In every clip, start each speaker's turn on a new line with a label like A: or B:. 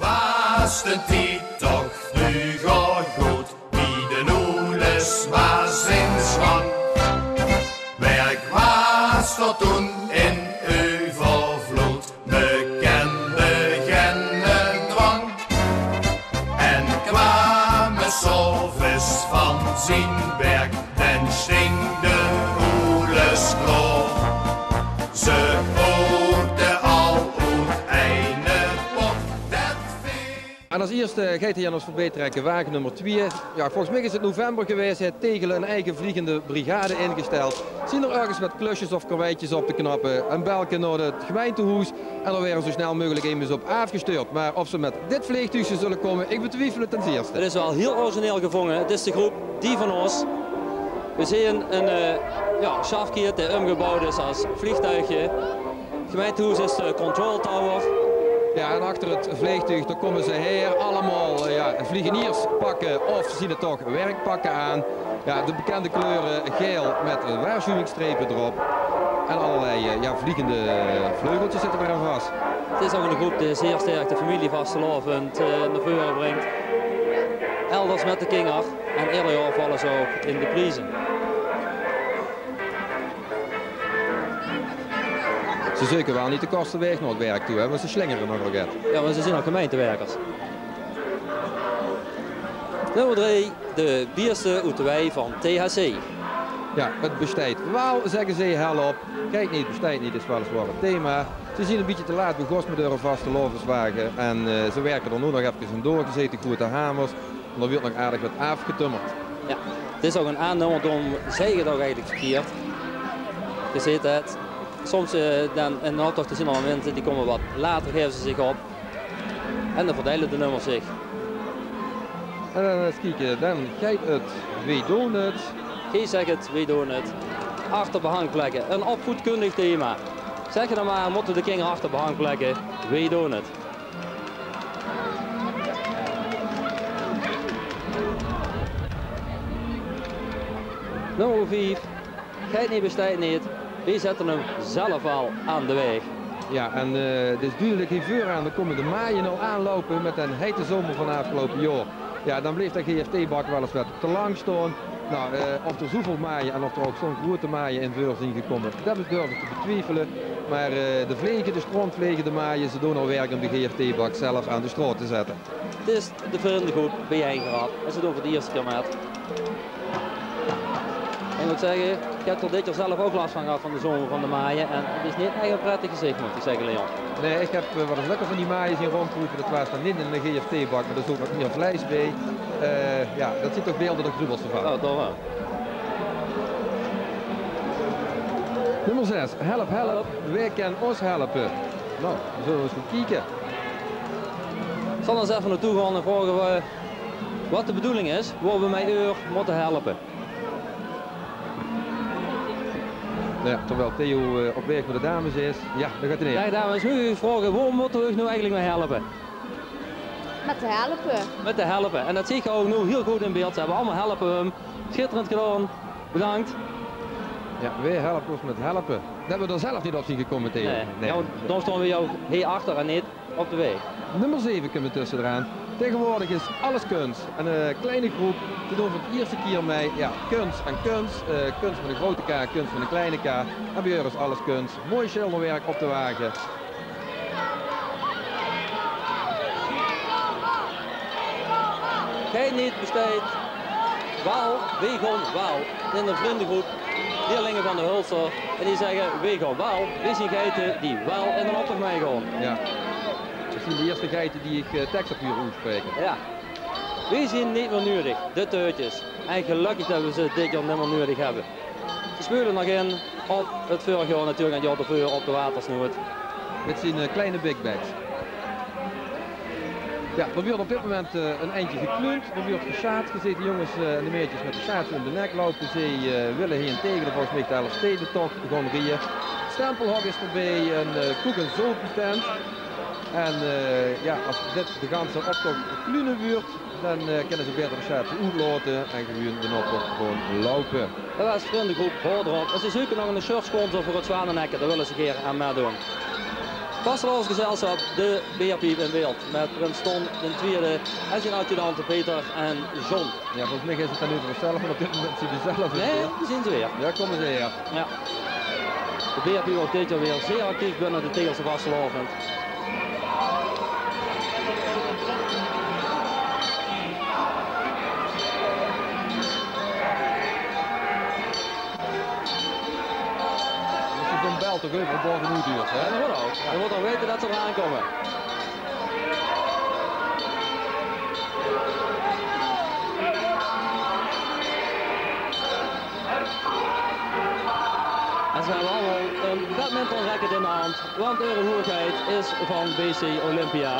A: Was de tijd toch vroeger goed, wie de oeles was in zwang. Werk was tot toen in overvloed, bekende geen dwang. En kwamen zoveel van zijn werk, dan sting de oeles klaar. Ze hoorde al uit eine pot dat veel.
B: En als eerste gaat hij ons voorbij trekken, wagen nummer 2. Ja, volgens mij is het november geweest, hij heeft Tegelen een eigen vliegende brigade ingesteld. Zien er ergens met klusjes of karweitjes op te knappen, een belken naar het gemeentehuis en er werden zo snel mogelijk even op afgestuurd. Maar of ze met dit vliegtuigje zullen komen, ik betwijfel het ten zeerste.
C: Het is wel heel origineel gevangen, het is de groep die van ons. We zien een schafkiert die omgebouwd is als vliegtuigje. Het gemeentehuis is de control tower.
B: Ja, en achter het vliegtuig daar komen ze her allemaal vliegenierspakken of ze zien het toch werkpakken aan. Ja, de bekende kleuren geel met waarschuwingsstrepen erop. En allerlei vliegende vleugeltjes zitten eraan vast.
C: Het is ook een groep die zeer sterk de familie vastelovend naar voren brengt. Elders met de kinger en eerder jaar vallen ze ook in de prijzen.
B: Ze zoeken wel niet de kostenweg naar het werk toe, hè, want ze slingeren nog wel.
C: Ja, maar ze zijn ook gemeentewerkers. Nummer 3, de bierste uit de wei van THC.
B: Ja, het bestijdt wel, zeggen ze, help. Kijk niet, bestijdt niet, is weliswaar het thema. Ze zien een beetje te laat bij Gosmedeur vast de lovenswagen en ze werken er nu nog even in doorgezeten, grote hamers. En er wordt nog aardig wat afgetummerd.
C: Ja, het is ook een aannummer, daarom zeg je toch eigenlijk verkeerd. Je ziet het. Soms dan in de optocht zijn er momenten die komen wat later, geven ze zich op en dan verdelen de nummers zich.
B: En dan eens kijken, dan gaat het, wie doen het?
C: Gij zegt het, wie doen het? Achter behangplekken, een opvoedkundig thema. Zeg je dan maar, moeten de kinderen achter behangplekken, wie doen het? Nummer 5, geit niet besteedt niet. Wie zetten hem zelf al aan de weg.
B: Ja, en het is duidelijk hier voor aan, dan komen de maaien al aanlopen met een hete zomer van afgelopen jaar. Ja, dan bleef dat GFT-bak wel eens wat te lang staan. Nou, of er zoveel maaien en of er ook zo'n grote maaien in voor zijn gekomen, dat is durven te betwijfelen. Maar de strandvlegende maaien, ze doen al werk om de GFT-bak zelf aan de straat te zetten.
C: Het is de vriendengroep bijeengeraapt en ze doen voor de eerste keer met. Ik moet zeggen, ik heb er dit jaar zelf ook last van gehad van de zomer van de maaien en het is niet echt een prettig gezicht, moet ik zeggen, Leon.
B: Nee, ik heb wat eens lekker van die maaien zien rondproeven, dat was dan niet in een GFT-bak, maar er is ook wat meer vlees bij. Ja, dat ziet toch beelden de grubbels ervan.
C: Oh, toch wel.
B: Nummer 6, help, help, wij kunnen ons helpen. Nou, we zullen eens goed kijken.
C: Ik zal eens even naartoe gaan en vragen wat de bedoeling is, waar we met u moeten helpen.
B: Ja, terwijl Theo op weg naar de dames is, ja, daar gaat hij neer.
C: Ja, dames, nu vragen, waar moeten we nu eigenlijk mee helpen?
D: Met te helpen.
C: Met te helpen. En dat zie je ook nu heel goed in beeld. Ze hebben allemaal helpen hem. Schitterend gedaan. Bedankt.
B: Ja, wij helpen ons met helpen. Dat hebben we er zelf niet op zien gekomen, Theo.
C: Nee. Ja, dan staan we jou hier achter en niet op de weg.
B: Nummer 7 kunnen we tussen eraan. Tegenwoordig is alles kunst. En een kleine groep, die doen voor het eerste keer mee. Ja, kunst en kunst. Kunst met een grote K, kunst met een kleine K. En bij jou is alles kunst. Mooi schilderwerk op de wagen.
C: Gij niet besteed. Wel, wij gaan wel. In de vriendengroep, leerlingen van de Hulster. En die zeggen, wij gaan wel. Wij zien geiten die wel in een optocht meegaan.
B: Ja. Dat zijn de eerste geiten die ik tekst op hier uitspreken.
C: Ja. Wij zien niet meer nodig, de teutjes. En gelukkig dat we ze dit jaar niet meer nodig hebben. Ze spelen nog in op het vorig jaar natuurlijk en het jaar ervoor op de watersnood.
B: Dit zijn kleine big bags. Ja, er wordt op dit moment een eindje gekleund, er wordt geschaatst. Je ziet de jongens en de meisjes met de schaatsen om de nek lopen. Ze willen heen tegen de volgens mij de Elfstedentocht gaan rieën. Stempelhok is erbij, een koek- en zoolpietent. En ja, als dit de ganse optocht klunen wordt, dan kunnen ze beter de schaatsen uitlaten en gewoon de optocht gewoon lopen.
C: Dat was vriendengroep, hoor erop. En ze zoeken nog een shirt sponsor voor het Zwanennekken, daar willen ze een keer aan meedoen. Vastelovensgezelschap de Beerpiep in beeld. Met Prins Ton, de tweede, en zijn adjudanten Peter en John.
B: Ja, volgens mij is het dan nu vanzelf, want op dit moment zien we zelf.
C: Nee, die zien ze weer.
B: Ja, komen ze hier.
C: Ja. De Beerpiep ook dit jaar weer zeer actief binnen de Tegelse Vasteloven.
B: Toch even op borgen hoe duurt, hè?
C: Ja, dat wordt ook. Je moet al weten dat ze eraan komen. En ze hebben allemaal een badminton racket in de hand, want de Eurohoerigheid is van BC Olympia.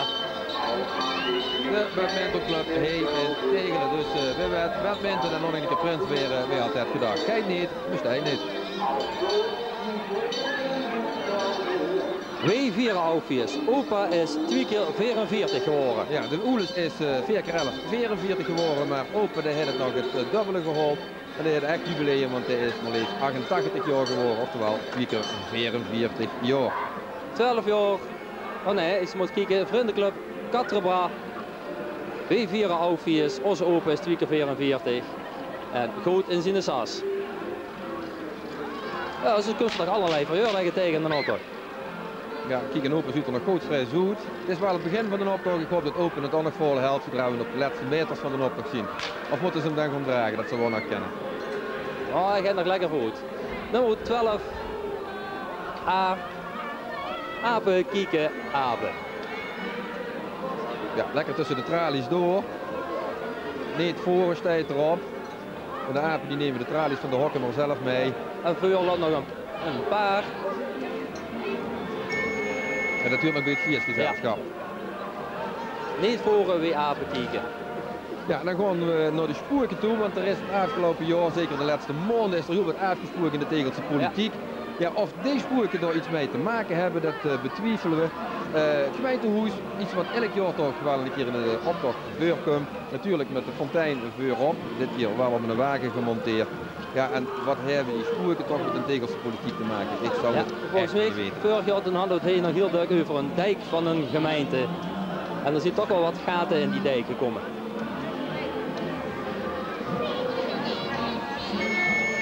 B: De badmintonclub Heem in Tegelen, dus we werden badminton en nog een keer Prins weer altijd gedacht. Kijk niet, besteed niet.
C: W4 Aufius. Opa is 2 keer 44 geworden.
B: Ja, de Oelis is 4 keer 11, 44 geworden, maar Opa heeft het nog het dubbele geholpen. En hij heeft echt jubileum, want hij is maar liefst 88 jaar geworden, oftewel 2 keer 44 jaar.
C: 12 jaar, oh nee, je moet kijken, vriendenclub Katrebra. W4 Aufius, onze Opa is 2 keer 44. En goed in zijn sas. Ja, ze kunnen nog allerlei verhuurleggen tegen de auto.
B: Ja, kijk, en Open ziet er nog goed vrij zoet. Het is wel het begin van de optocht. Ik hoop dat Open het dan nog volle helft zodra we op de laatste meters van de optocht zien. Of moeten ze hem dan gewoon dragen, dat ze wel nog kennen.
C: Oh, hij gaat nog lekker goed. Nummer 12. Apen, kieken, apen.
B: Ja, lekker tussen de tralies door. Niet voor, staat erop. En de apen die nemen de tralies van de hokken maar zelf mee.
C: En voor jou loopt nog een paar.
B: En dat duurt nog bij het feestgezelschap.
C: Ja. Niet voor wie apen kieken.
B: Ja, dan gaan we naar de spoorken toe, want er is het afgelopen jaar, zeker de laatste maanden, is er heel wat uitgesproken in de Tegelse politiek. Ja, of die spoorken daar iets mee te maken hebben, dat betwijfelen we. Het gemeentehuis, iets wat elk jaar toch wel een keer in de optocht voorkomt. Natuurlijk met de fontein voorop, dit keer wel op een wagen gemonteerd. Ja, en wat hebben die spoorken toch met de Tegelse politiek te maken? Ik zou het
C: volgens mij, vorig jaar hadden we het nog heel druk over een dijk van een gemeente. En er zit toch wel wat gaten in die dijk gekomen.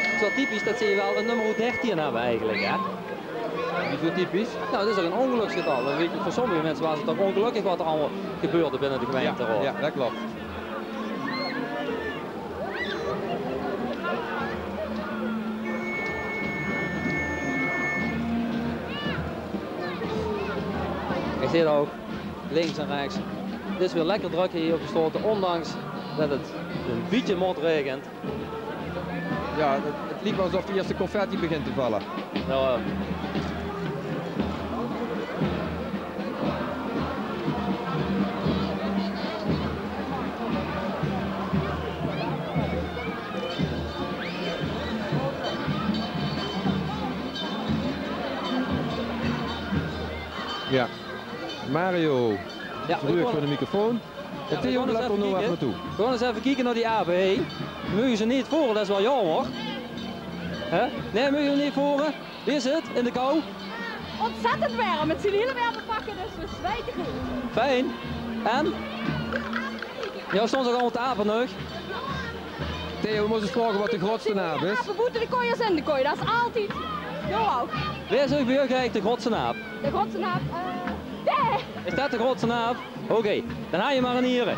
C: Het is wel typisch dat ze wel een nummer 13 hebben eigenlijk, hè?
B: Niet zo typisch.
C: Nou, dat is ook een ongeluksgetal. Dan weet je, voor sommige mensen was het toch ongelukkig wat er allemaal gebeurde binnen de gemeente.
B: Ja, ja, dat klopt.
C: Je ziet ook, links en rechts. Het is weer lekker druk hier op gesloten, ondanks dat het een beetje mot regent.
B: Ja, het lijkt wel alsof de eerste confetti begint te vallen.
C: Nou,
B: ja, Mario,
C: ja,
B: terug voor de microfoon. En Theo, laat er nu even naartoe.
C: We gaan eens even kijken naar die AB. Mogen ze niet voren, dat is wel jammer. Hè? Nee, mogen ze niet voren. Wie is het? In de kou?
D: Ontzettend warm. Het zijn hele warme pakken, dus we zwijten goed.
C: Fijn. En? Ja, stond ook allemaal te apen nog.
B: Theo, we moeten eens vragen wat de grootste naam is.
D: We moeten de kooiers in de kooi, dat is altijd. Zo ook.
C: Wie is ook bij jou gelijk de grootste naap?
D: De grootste naam, nee.
C: Is dat de grootste naap? Oké, dan haal je maar een hieren.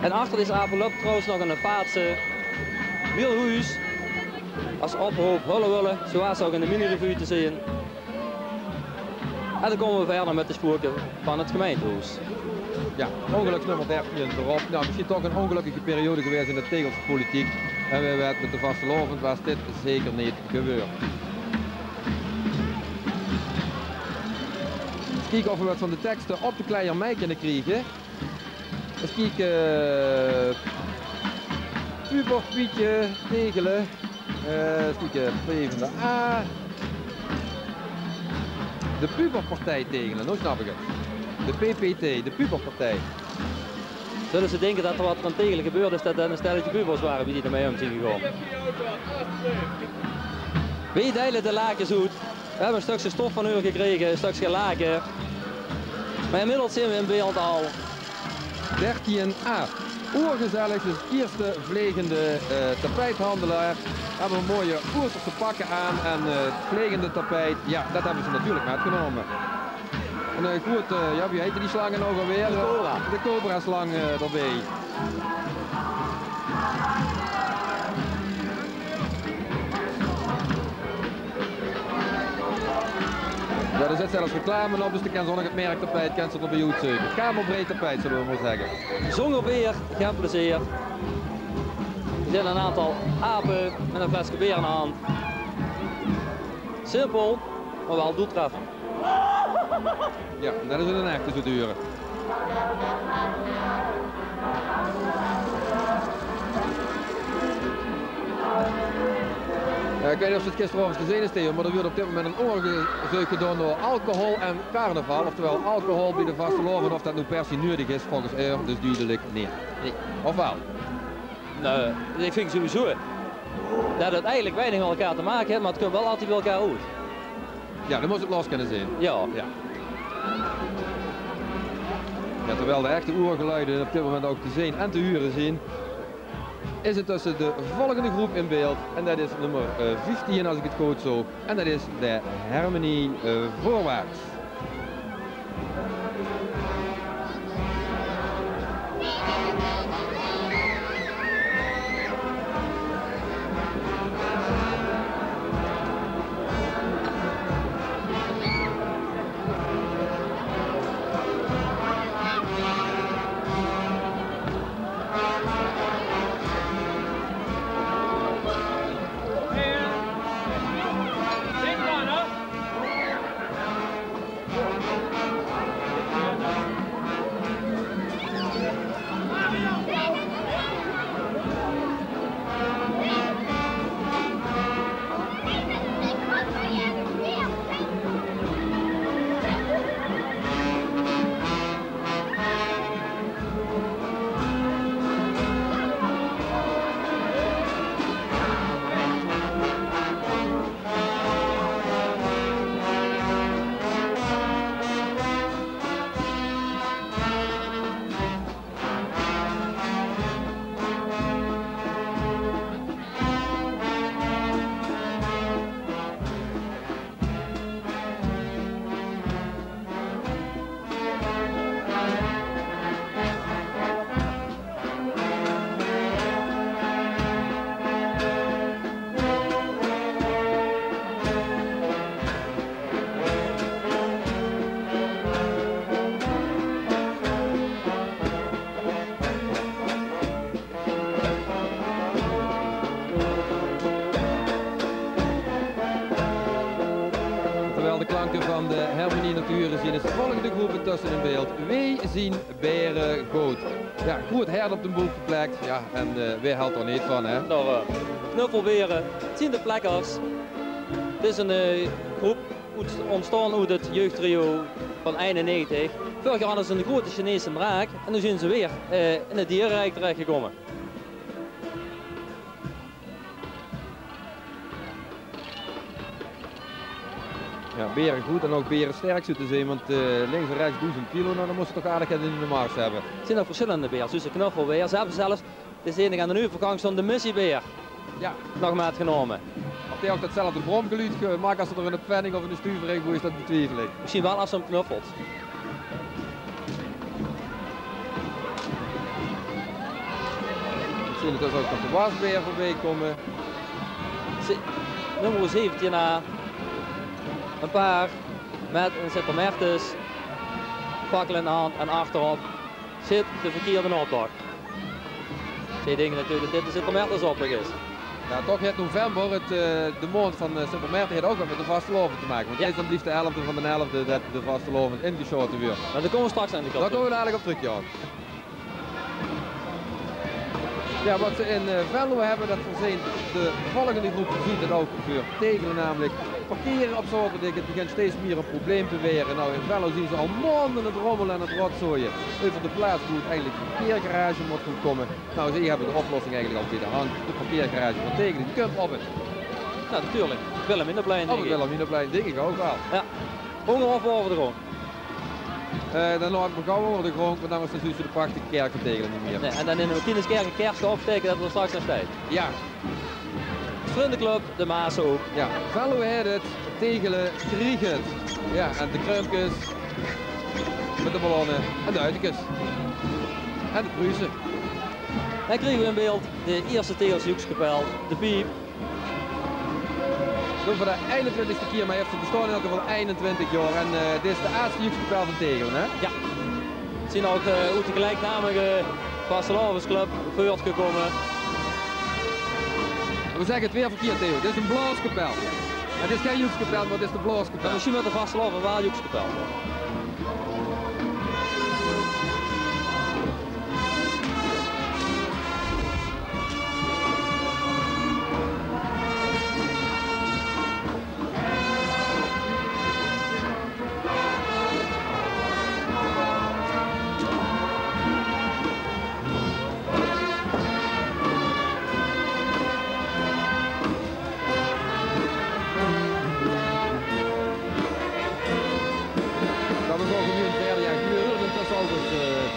C: En achter deze apen loopt trouwens nog een paatse wielhuis. Als oproep hullen, zoals ook in de mini-revue te zien. En dan komen we verder met de spoorken van het gemeentehuis.
B: Ja, ongeluksnummer 13 erop. Nou, misschien toch een ongelukkige periode geweest in de Tegelse politiek. En we weten met de vastelovend was dit zeker niet gebeurd. Eens kijken of we wat van de teksten op de kleiner mij kunnen krijgen. Eens kijken. Puber, Pietje, Tegelen. Eens kijken, PvdA. De Puberpartij Tegelen, nou snap ik het. De PPT, de Puberpartij.
C: Zullen ze denken dat er wat aan tegen gebeurd is, dat er een stelletje bubbels waren wie die ermee om zijn gegaan. Wie delen de laken zoet? We hebben een stukje stof van u gekregen, een stukje laken. Maar inmiddels zijn we in beeld al
B: 13a. Oergezellig, dus eerste vliegende tapijthandelaar. Hebben een mooie Oersterse pakken aan en het vliegende tapijt, ja, dat hebben ze natuurlijk metgenomen. En goed, ja, wie heette die slangen nog alweer?
C: De cobra.
B: De cobra slang erbij. Ja, er zit zelfs reclame op, dus de kan zonnig het merk tapijt, kent ze er bij uitzoeken. Kamerbreed tapijt, zullen we maar zeggen.
C: Zonder weer, geen plezier. Er zijn een aantal apen met een flesje beer in de hand. Simpel, maar wel doeltreffend.
B: Ja, dat is een echte zo duren. Ik weet niet of je het gisteravond gezien is, Theo, maar er wordt op dit moment een onderzoek gedaan door alcohol en carnaval. Oftewel alcohol bij de vasteloven, of dat nu per se nodig is, volgens dus duidelijk nee. Of wel?
C: Nou, ik vind sowieso dat het eigenlijk weinig met elkaar te maken heeft, maar het komt wel altijd bij elkaar uit.
B: Ja, dan moet het los kunnen zijn.
C: Ja.
B: Ja. Ja, terwijl de echte oergeluiden op dit moment ook te zien en te huren zijn, is het tussen de volgende groep in beeld. En dat is nummer 15 als ik het goed zo. En dat is de Harmony Voorwaarts. Van de Harmony Natuur zien is de volgende groep tussen in beeld. Wij zien beren goed. Ja, goed herd op de boel geplakt. Ja, en wij helpt er niet van, hè?
C: Nou, knuffelberen, 10e plekkers. Het is een groep ontstaan uit het jeugdtrio van 91. Vorig jaar hadden ze een grote Chinese braak en nu zijn ze weer in het dierenrijk terechtgekomen.
B: Ja, beren goed en ook beren sterk zo te zijn, want links en rechts 1000 kilo, nou dan moest ze toch aardig in de mars hebben.
C: Het zijn ook verschillende beers, dus de knuffelbeer. Ze hebben zelfs, dit is enige aan de nieuwe vergang, zo'n de missiebeer
B: Ja.
C: nog metgenomen.
B: Of die ook datzelfde bromgeluid maakt als ze er in een penning of in een stuver in gooien, dat betwijfel ik.
C: Misschien wel als ze hem knuffelt.
B: We zien dus ook nog de wasbeer voorbij komen.
C: Nummer 17a. Een paar met een Sint-Mertus, fakkel in de hand en achterop zit de verkeerde optocht. Zij denken natuurlijk dat dit de Sint-Mertus optocht is.
B: Ja, toch heeft november, de maand van Sint-Mertus heeft ook wat met de vastelovend te maken. Want
C: Ja.
B: het is dan liefst de 11e van de 11e dat de vastelovend ingeschoten wordt.
C: Maar daar komen we straks aan de kant.
B: Daar komen we dadelijk op terug, ja. Ja, wat ze in Venlo hebben, dat voorzien de volgende groep ziet het ook voor Tegelen, namelijk parkeren op zaterdag, het begint steeds meer een probleem te weren. Nou, in Venlo zien ze al maanden het rommelen en het rotzooien over de plaats hoe het eigenlijk de parkeergarage moet gaan komen. Nou, ze hebben de oplossing eigenlijk al bij de hand. De parkeergarage van Tegelen, die kunt op het.
C: Ja, natuurlijk. Wilhelminaplein, denk
B: Op
C: ik.
B: het Wilhelminaplein, denk ik ook wel.
C: Ja. Honger of boven de grond?
B: Dan lopen we gauw over de grond, maar dan is het dus de prachtige kerk van Tegelen niet meer.
C: Nee, en dan in de Martinuskerk een kerstje opsteken dat we er straks naar tijd.
B: Ja,
C: Vriendenclub, de Maas ook.
B: ja. Venlo heeft het, Tegelen kriegt het. Ja, en de kruimpjes met de ballonnen en de uitjes. En de Pruisen.
C: Dan krijgen we in beeld de eerste Tegels Joekskapel, de piep.
B: Dat voor de 21ste keer, maar hij heeft het bestaan in elk geval 21 jaar. En dit is de eerste Joekskapel van Tegelen, hè?
C: Ja. We zien ook uit de gelijknamige Vastelavensclub voortgekomen.
B: We zeggen het weer verkeerd, Theo. Dit is een blaaskapel. Het is geen Joekskapel, maar het is de blaaskapel.
C: En misschien met de Vastelavens wel Joekskapel.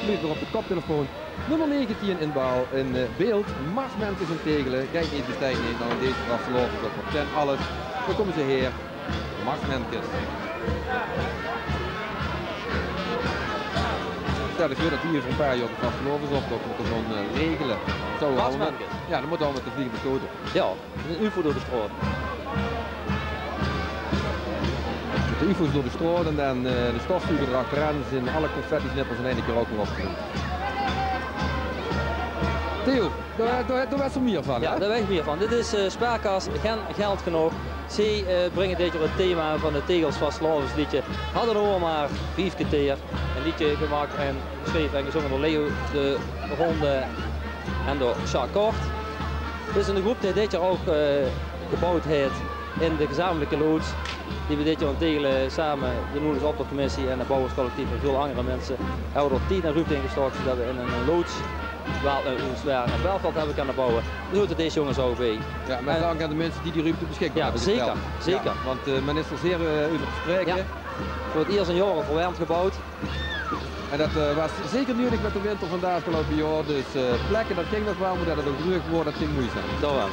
B: Weer op de koptelefoon. Nummer 19 in bouw in beeld. Marsmentjes in Tegelen. Kijk niet bestijgen niet. Nou, deze Vastelovens op ken alles. Dan komen ze hier. Marsmentjes. Stel ik voor dat hier voor een paar jaar de Vastelovens op moeten gaan regelen.
C: Marsmentjes?
B: Ja, dat moet al met de vliegende stoten.
C: Ja, een UFO door de straat.
B: De UFO's door de straat en dan de stofzuiger erachteraan zijn alle confetti-snippers in één keer ook nog opgenomen. Theo, daar werd er meer van,
C: Ja,
B: hè?
C: daar weet meer van. Dit is Spaarkas, geen geld genoeg. Zij brengen dit jaar het thema van het Tegels Vastelovens liedje. Hadden we maar 5 keer een liedje gemaakt en geschreven en gezongen door Leo de Ronde en door Jacques Kort. Het is een groep die dit jaar ook gebouwd heeft in de gezamenlijke loods. Die we dit jaar in Tegelen samen, de Noeders Opdrachtcommissie en het Bouwerscollectief en veel andere mensen, hebben we er 10 en ruimte in gestoken zodat we in een loods wel een zwaar Belveld hebben kunnen bouwen. Dus hoort deze jongens ook bij.
B: Ja, met dank aan de mensen die die ruimte beschikbaar
C: Ja,
B: hebben
C: zeker,
B: gesteld.
C: zeker.
B: Ja, want men is er zeer over te spreken.
C: Ja. Voor het eerst een jaar verwarmd gebouwd.
B: En dat was zeker nodig met de winter van de afgelopen jaar. Dus plekken, dat ging nog wel, maar dat het ook druk wordt, dat ging moeizaam.
C: Daarom.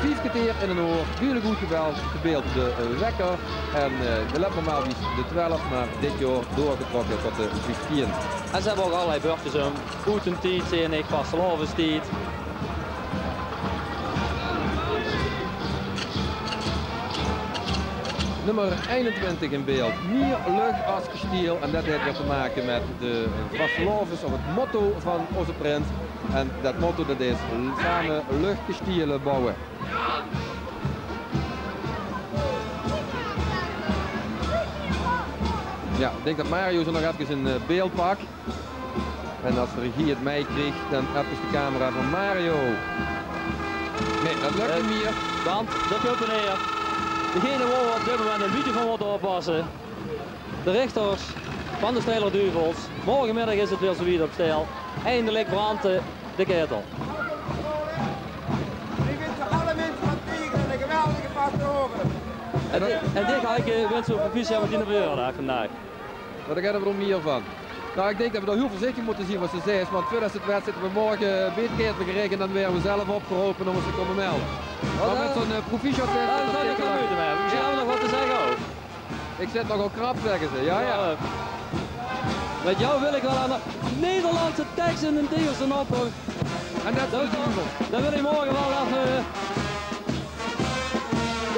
B: 5 keer in een oor, really goed gebeld, gebeeld de wekker. En de let normaal de 12, maar dit jaar doorgetrokken tot de 15.
C: En ze hebben ook allerlei beurtjes om. Oetentijd, zie ik, Vastelovenstijd.
B: Nummer 21 in beeld, meer lucht als gestiel. En dat heeft weer te maken met de Vastelovens, of het motto van onze prins. En dat motto dat is samen luchtgestielen bouwen. Ja, ik denk dat Mario zo nog even in beeld pakt. En als de regie het mij kreeg, dan even de camera van Mario. Nee, dat lukt niet meer.
C: Want, dat komt meneer. Degene waar we op dit moment een beetje van moeten oppassen. De richters van de Steiler Duvels. Morgenmiddag is het weer zo weer op stijl. Eindelijk brandt de ketel.
E: Ik wens voor alle mensen van Tegelen een geweldige Vasteloven.
C: En dit ga ik wensen op proficiat met die beurden vandaag.
B: Maar daar gaan we er meer van. Nou, ik denk dat we daar heel voorzichtig moeten zien wat ze zegt. Want voordat het werd zitten we morgen beetkeertelijk gereden en dan weer we zelf opgeroepen om ons te komen melden. Maar met zo'n proficiat test.
C: Daar zou ik geen moeite mee hebben. Misschien hebben we nog wat te zeggen ook.
B: Ik zit nogal krap, zeggen ze. Ja, ja.
C: Met jou wil ik wel aan de Nederlandse tekst in een Tegelsen ophoog.
B: En dat is de
C: Dan wil ik morgen wel even...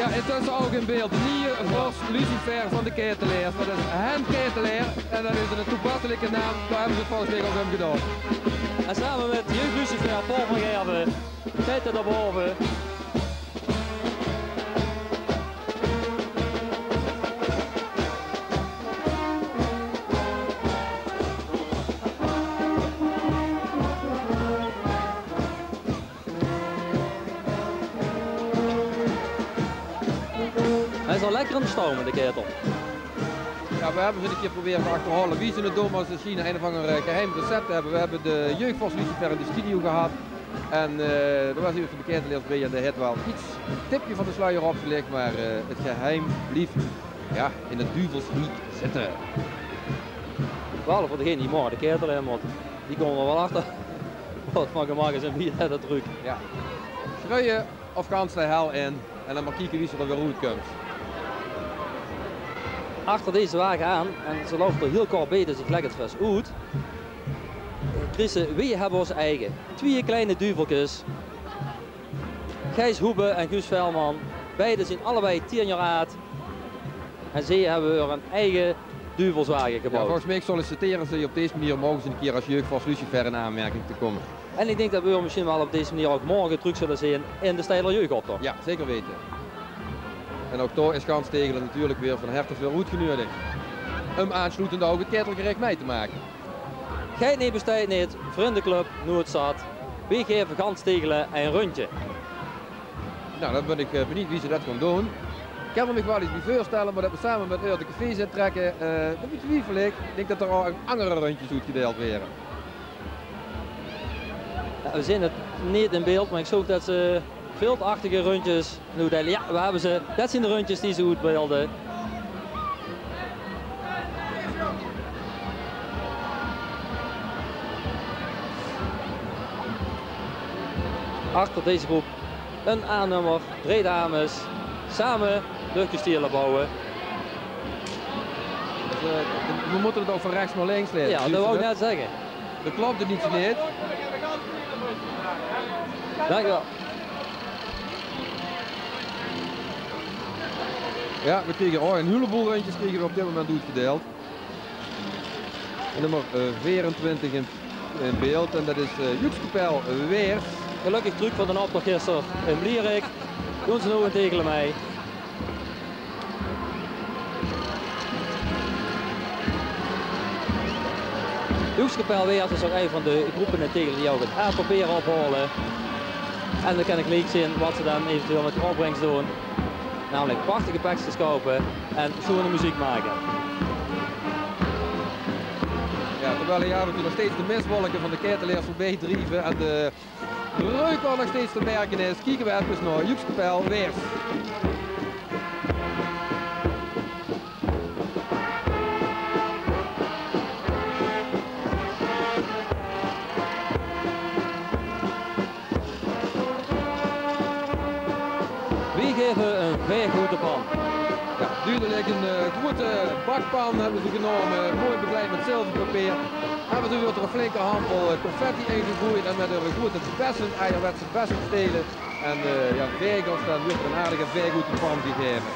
B: Ja, intussen ook in beeld. Nieuwe Vos Lucifer van de Ketelaar. Dat is Hen Ketelaar. En dat is een toepasselijke naam. Daar hebben ze het volgens mij ook hem gedaan.
C: En samen met Jeugd Lucifer, Paul van Gerven, zitten daarboven. Hij is al lekker aan de stomen, de ketel.
B: Ja, we hebben ze een keer proberen te achterhalen wie ze het doen, maar ze zien een of ander geheim recept hebben. We hebben de jeugdvos Lucifer in de studio gehad. En er was hier de bekende leers bij en de het wel iets, een tipje van de sluier opgelegd, maar het geheim blieft ja, in het duvelsriet zitten.
C: Wel voor degene die morgen de ketel in moet, die komen er wel achter. Wat van gemaakt is en wie dat truc.
B: Ja. Schreeuwen of kans de hel in en dan maar kijken wie ze er weer goed komt.
C: Achter deze wagen aan, en ze loopt er heel kort bij, dus ik leg het vast uit. Chrisse, wie hebben ons eigen? 2 kleine duveltjes. Gijs Hoebe en Guus Velman. Beiden zijn allebei 10 jaar oud. En ze hebben weer een eigen duvelswagen gebouwd.
B: Ja, volgens mij solliciteren ze op deze manier mogen ze een keer als jeugdvos Lucifer in aanmerking te komen.
C: En ik denk dat we misschien wel op deze manier ook morgen terug zullen zien in de Steiler Jeugdoptocht.
B: Ja, zeker weten. En ook daar is Gans Tegelen natuurlijk weer van harte veel goed genuttigd. Om aansluitend ook het ketelgerecht mee te maken.
C: Geit niet bestaat niet, vriendenclub Noordzat. We geven Gans Tegelen een rondje.
B: Nou, dan ben ik benieuwd wie ze dat gaan doen. Ik kan me wel iets bij voorstellen, maar dat we samen met de café zitten trekken, dat betwijfel ik. Ik denk dat er al andere rondjes uitgedeeld werden.
C: Ja, we zien het niet in beeld, maar ik zoek dat ze veldachtige rondjes nu delen. Ja, we hebben ze. Dat zijn de rondjes die ze uitbeelden. Achter deze groep een A-nummer, 3 dames, samen luchtgestieren bouwen.
B: Dus, we moeten het ook van rechts naar links leiden.
C: Ja, dat wou ik net zeggen.
B: Dat klopt er niet niet.
C: Dankjewel.
B: Ja, we kregen een heleboel rondjes kregen we op dit moment uitgedeeld. Nummer 24 in beeld en dat is Joekskapel weer.
C: Gelukkig truc van de optocht gisteren in Blierik. Doen ze nu een tegelen mee. Joekskapel weer is ook een van de groepen in tegelen die ook het A proberen ophalen. En dan kan ik leuk zien wat ze dan eventueel met de opbrengst doen. Namelijk prachtige pakjes kopen en schone muziek maken.
B: Ja, terwijl hier natuurlijk nog steeds de mistwolken van de keteleers voorbij drijven en de reuk al nog steeds te merken is, kijken we even naar Joekskapel Weers.
C: We geven een vrij grote pan.
B: Ja, duidelijk een grote bakpan hebben ze genomen, mooi begeleid met zilverpapier. Hebben ze weer er een flinke handvol confetti ingegooid en met een grote bessen, ouderwetse bessenstelen. En ja, vegels, dan wordt er een aardige vegoed pan gegeven.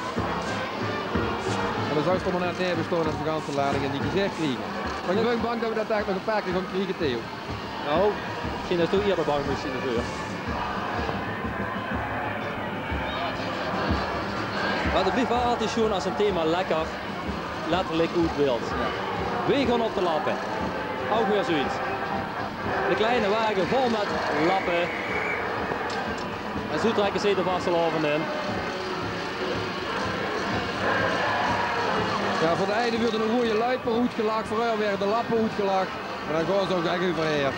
B: En dan zou ze toch net neer bestaan als de ganse lading in die gezicht krijgen. Maar ik ben bang dat we dat eigenlijk nog een paar keer gaan krijgen, Theo.
C: Nou, misschien is het ook eerder bang misschien ervoor. Maar het blijft wel altijd schoon als een thema lekker, letterlijk goed wilt. We gaan op de lappen. Ook weer zoiets. De kleine wagen vol met lappen. En zo trekken ze de vasteloven in.
B: Ja, voor de einde wordt een rode luiper uitgelakt, voor haar werden de lappen uitgelakt. En dan gaan ze ook echt overheen.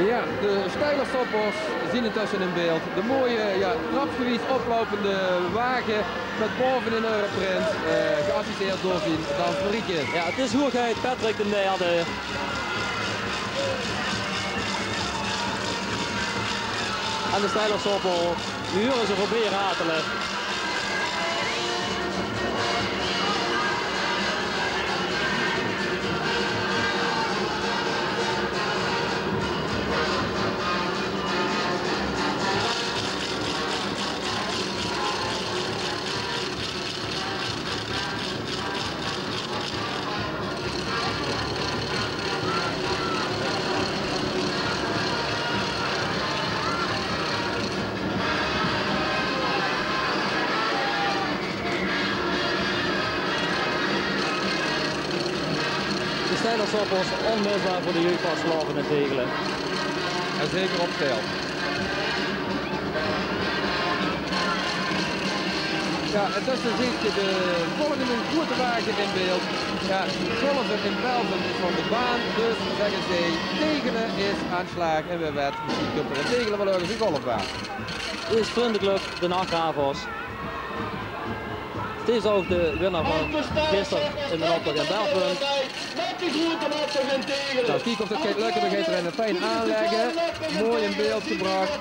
B: Ja, de stijlerstoppers zien intussen in beeld. De mooie, ja, trapsgewijs oplopende wagen met bovenin een Europrint, geassisteerd door zijn dansmarietje.
C: Ja, het is Hoergeit Patrick de derde. En de stijlerstoppel, nu horen ze voorbij ratelen. stijlersoppers onmisbaar voor de jeugd van Slaven en Tegelen.
B: En zeker op stijl. Ja, en tussen ziet je de volgende grote wagen in beeld. Ja, golven in Belgium is van de baan, dus zeggen ze Tegelen is aanslag en we weten misschien komt er in Tegelen wel ergens een golfbaan.
C: Dit is vriendelijk de Nachtravers. Het is ook de winnaar van gisteren in de optocht in Belgium.
B: Nou, kijk of dat gaat lukken, dan gaat er een fijn aanleggen. Mooi in beeld gebracht.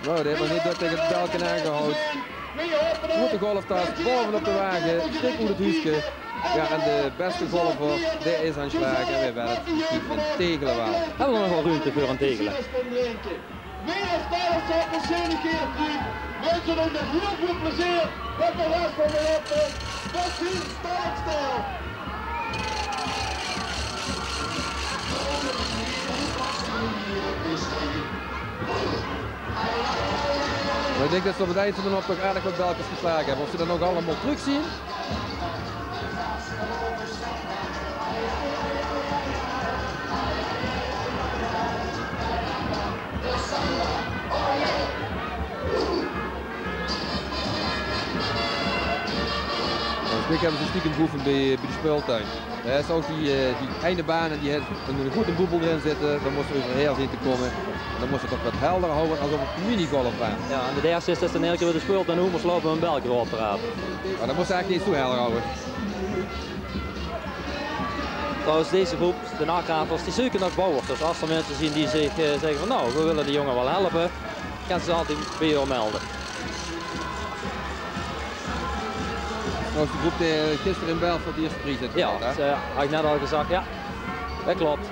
B: Nou, dit was niet door tegen het balken aangehouden. Goede golftas, bovenop de wagen, dik hoe het huisje. Ja, en de beste golfer, dit is aanslag en we werden het misschien een Tegelen wel.
C: Hebben we nog wel ruimte voor een Tegelen?
E: Weer stijlersoppers, zeker terug. Mensen ook nog heel veel plezier met de rest van de optocht. Tot ziens, stijl.
B: Maar ik denk dat ze op het eind van de optocht aardig wat balkjes geslagen hebben. Of ze dat nog allemaal terugzien. Ik heb ze stiekem geoefend bij de speeltuin. Zoals die einde baan en die heeft een goede boebel erin zitten, dan moest er overheen zien te komen. En dan moest het toch wat helder houden als op een minigolfbaan.
C: Ja, en de eerste is dus een keer de speelt en hoe lopen we een belk erop te rapen.
B: Maar dat moest eigenlijk niet zo helder houden.
C: Trouwens, deze groep, de Nachtravers, die zoeken nog bouwers. Dus als er mensen zien die zich zeggen van nou, we willen die jongen wel helpen, gaan ze altijd bij jou melden.
B: Zoals de groep die gisteren in Belgium de eerste prijs heeft
C: Ja,
B: gehad,
C: dat had ik net al gezegd. Ja, dat klopt.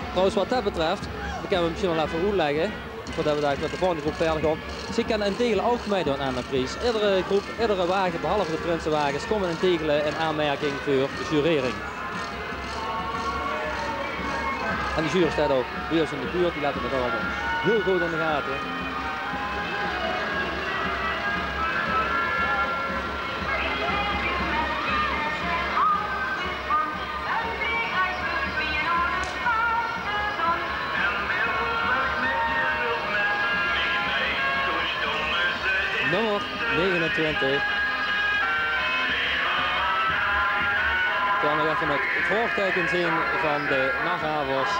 C: Trouwens, wat dat betreft, ik kan we misschien wel even uitleggen, voordat we met de volgende groep verder gaan. Ze kunnen in Tegelen ook meedoen aan de prijs. Iedere groep, iedere wagen, behalve de Prinsenwagens, komen in Tegelen in aanmerking voor de jurering. En de jury staat ook bij ons in de buurt, die laten het allemaal heel goed in de gaten. Nummer 29. Ik kan nog even het voorteken zien van de Nachtravers.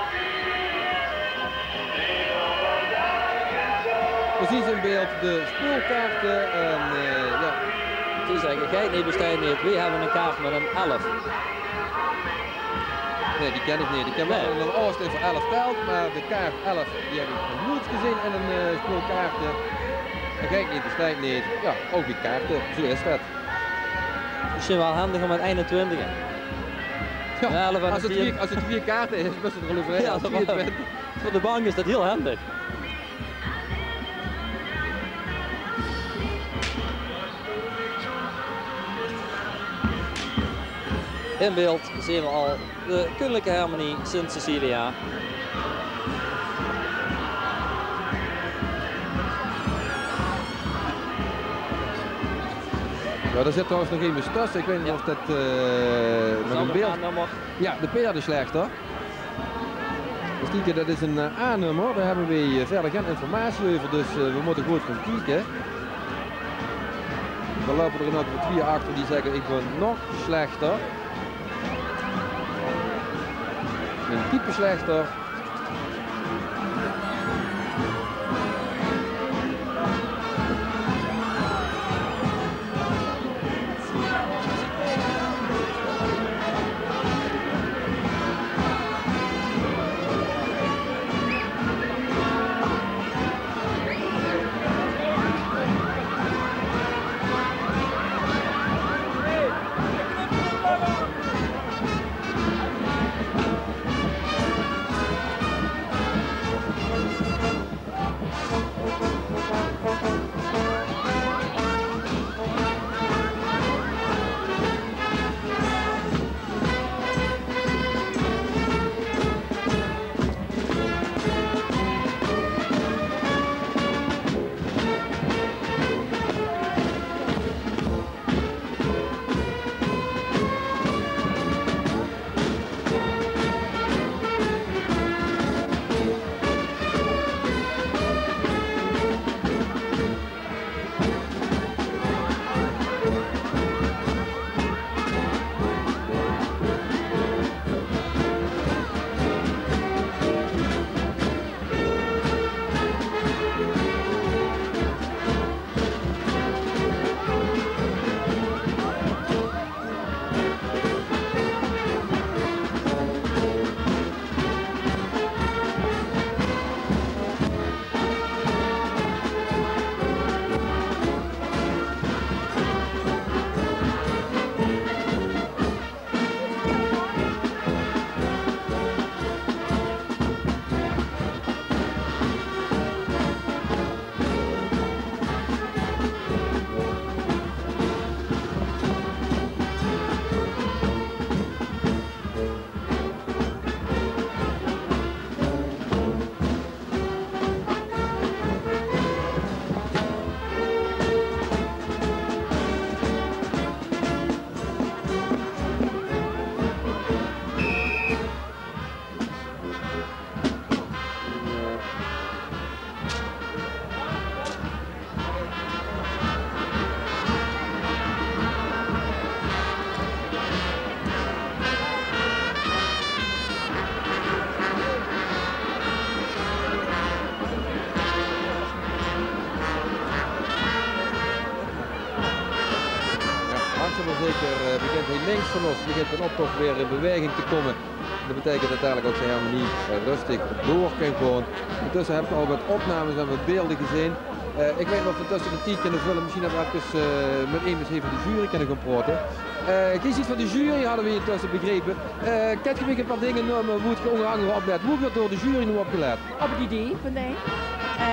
B: Precies in beeld de speelkaarten en ja.
C: Die zeggen, gij niet bestaat niet, we hebben een kaart met een 11.
B: Nee, die ken ik niet. Ik heb wel een oorsteen voor 11 telt, maar de kaart 11 die heb ik nog nooit gezien in een speelkaarten. Dat kijk niet, bestaat niet. Ja, ook die kaarten, zo is dat.
C: Misschien wel handig om met 21.
B: Ja, als het 4 kaarten is, best het er wel overheen.
C: Ja,
B: Als 24.
C: voor de bank is dat heel handig. In beeld zien we al de Koninklijke Harmonie Sint Cecilia.
B: Ja, daar zit trouwens nog iemand tussen. Ik weet niet of dat nog een beeld. Ja, de paardenslechter. Dus dat is een A-nummer. Daar hebben we verder geen informatie over, dus we moeten goed gaan kijken. Dan lopen er nog 4 achter die zeggen ik ben nog slechter. Een type slechter. langzaam maar zeker begint hij links van ons, begint een optocht weer in beweging te komen. Dat betekent uiteindelijk ook dat hij helemaal niet rustig door kan gewoon. Intussen heb ik al wat opnames en wat beelden gezien. Ik weet nog of we tussen de 10 kunnen vullen, misschien dat we even met een even de jury kunnen gaan praten. Kies iets van de jury hadden we intussen begrepen. Kijk je een paar dingen noemen, hoe het onder andere oplet. Hoe wordt door de jury nu opgelet?
F: Op het idee van mij.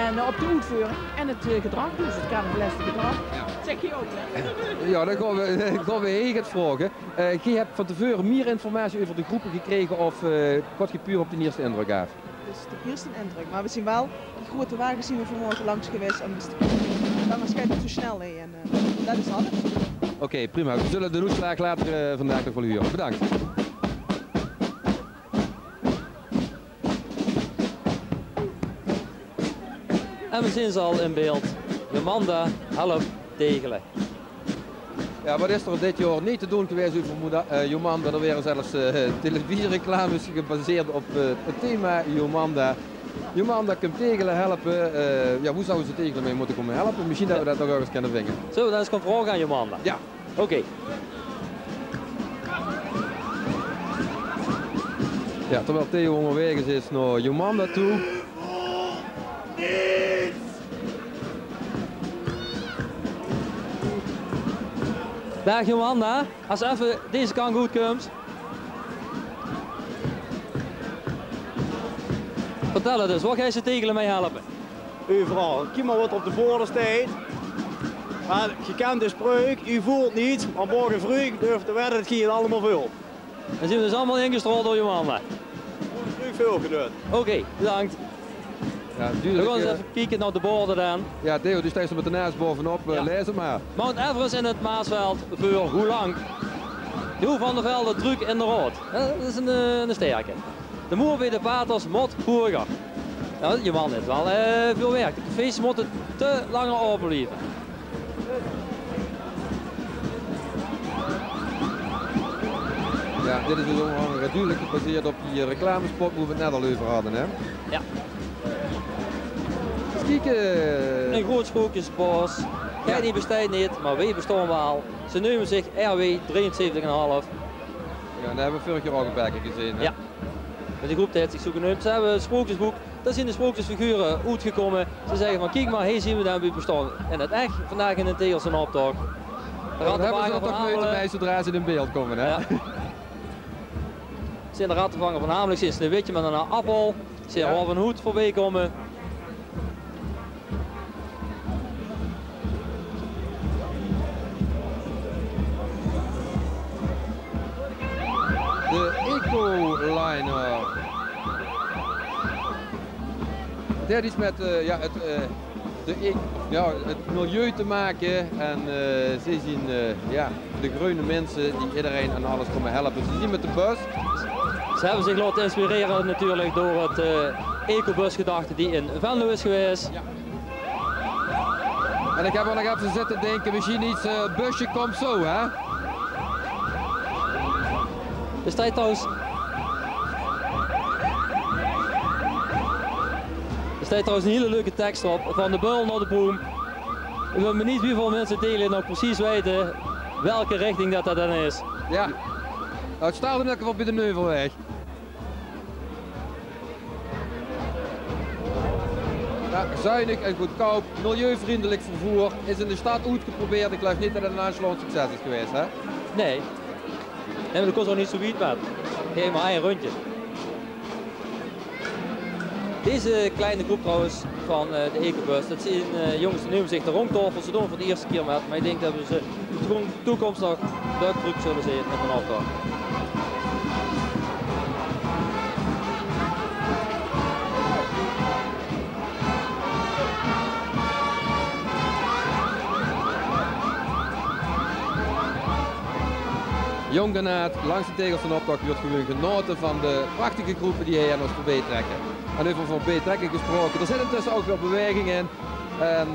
F: En op de uitvoering en het gedrag, dus het carnavalesque gedrag. Ja. Zeg je ook.
B: Ja, dan gaan we heel het vragen. Je hebt van tevoren meer informatie over de groepen gekregen of wat je puur op de eerste indruk gaf?
G: Dus de eerste indruk, maar we zien wel, die grote wagen zien we vanmorgen langs geweest en dan waarschijnlijk zo snel heen en dat is alles.
B: Oké, prima. We zullen de uitslag later vandaag nog wel huren. Bedankt.
C: En we zien ze al in beeld. Jomanda helpt tegelen.
B: Ja, wat is er dit jaar niet te doen geweest over Jomanda? Er werden zelfs televisiereclames gebaseerd op het thema Jomanda. Jomanda kan tegelen helpen. Ja, hoe zouden ze tegelen mee moeten komen helpen? Misschien dat we dat nog ergens kunnen vinden.
C: Zullen we dan eens gaan vragen aan Jomanda?
B: Ja.
C: Oké.
B: Ja, terwijl Theo onderweg is naar Jomanda toe.
C: Dag Jomanda, als even deze kant goed komt. Vertel het eens, wat ga je ze tegelen mee helpen?
H: Overal, kijk maar wat op de borden staat. Maar je kent de spreuk, u voelt niets, maar morgen vroeg durft de wedden het hier allemaal veel.
C: Dan zien we dus allemaal ingestrold door Jomanda.
H: Vroeg veel gedaan.
C: Oké, bedankt.
B: Ja,
C: we gaan eens even kijken naar de borden dan.
B: Ja, Theo, die staat er met de naast bovenop. Ja. Lees het maar.
C: Mount Everest in het Maasveld voor hoe lang? Joe van der Velde druk in de rood. Dat is een sterke. De moer bij de paters mot Boerger. Ja, je man heeft wel veel werk. De feesten moeten te langer overleven.
B: Ja, dit is dus onder andere natuurlijk gebaseerd op die reclamespot waar we het net al over hadden, hè?
C: Ja.
B: Kijken.
C: Een groot sprookjesbos. Jij die bestaat niet, maar wij bestaan wel. Ze noemen zich RW 73,5.
B: Ja, dat hebben we vorig jaar al een paar keer gezien. Hè?
C: Ja. Met die groep tijd zich zoeken up. Ze hebben een sprookjesboek. Daar zijn de sprookjesfiguren uitgekomen. Ze zeggen van kijk maar, hier zien we dan bij bestaan. En het echt vandaag in een Tegelsen optocht.
B: Dat hebben ze toch nooit erbij zodra ze in beeld komen, hè?
C: Ja. Zijn de rattenvanger van Hamelink, sinds een witje met een appel. Zijn er al een hoed voorbij komen.
B: De Ecoliner. Het heeft iets met het milieu te maken en ze zien de groene mensen die iedereen aan alles komen helpen. Ze zien met de bus.
C: Ze hebben zich laten inspireren natuurlijk door het ecobusgedachte die in Venlo is geweest.
B: Ja. En ik heb er nog even zitten denken, misschien iets busje komt zo, hè?
C: Er staat trouwens... Er staat trouwens een hele leuke tekst op, van de beul naar de boom. Ik weet me niet hoeveel mensen delen nog precies weten welke richting dat dan is.
B: Ja, nou, het staat in elk geval bij de Neuvelweg. Ja, zuinig en goedkoop, milieuvriendelijk vervoer is in de stad uitgeprobeerd. Ik geloof niet dat het een aanslaand succes is geweest, hè?
C: Nee. En dat kost ook niet zo wiet met. Geef maar één rondje. Deze kleine groep trouwens van de Ecobus, dat zijn jongens die nemen zich de rondtafel. Ze doen voor de eerste keer met, maar ik denk dat we ze in de toekomst nog druk zullen zien met een optocht.
B: Jonggenaat, langs de tegels van optocht wordt gewoon genoten van de prachtige groepen die hier ons voorbij trekken. En over voorbij trekken gesproken, er zit intussen ook wel beweging in. En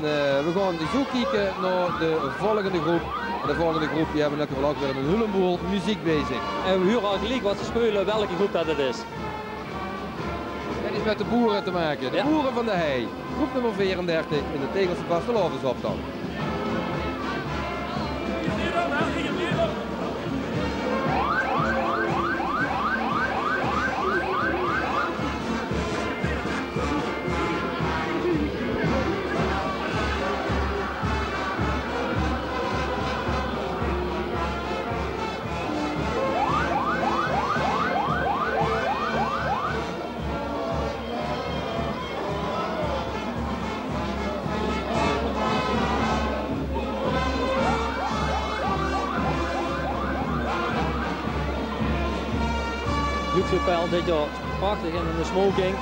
B: we gaan zo kijken naar de volgende groep. En de volgende groep die hebben natuurlijk ook weer een heleboel muziek bezig.
C: En we huren al gelijk wat ze spelen, welke groep dat het is.
B: Dat is met de boeren te maken, de boeren van de hei. Groep nummer 34 in de Tegelse Vastelovensoptocht.
C: Luxe dit jaar prachtig in de smoking.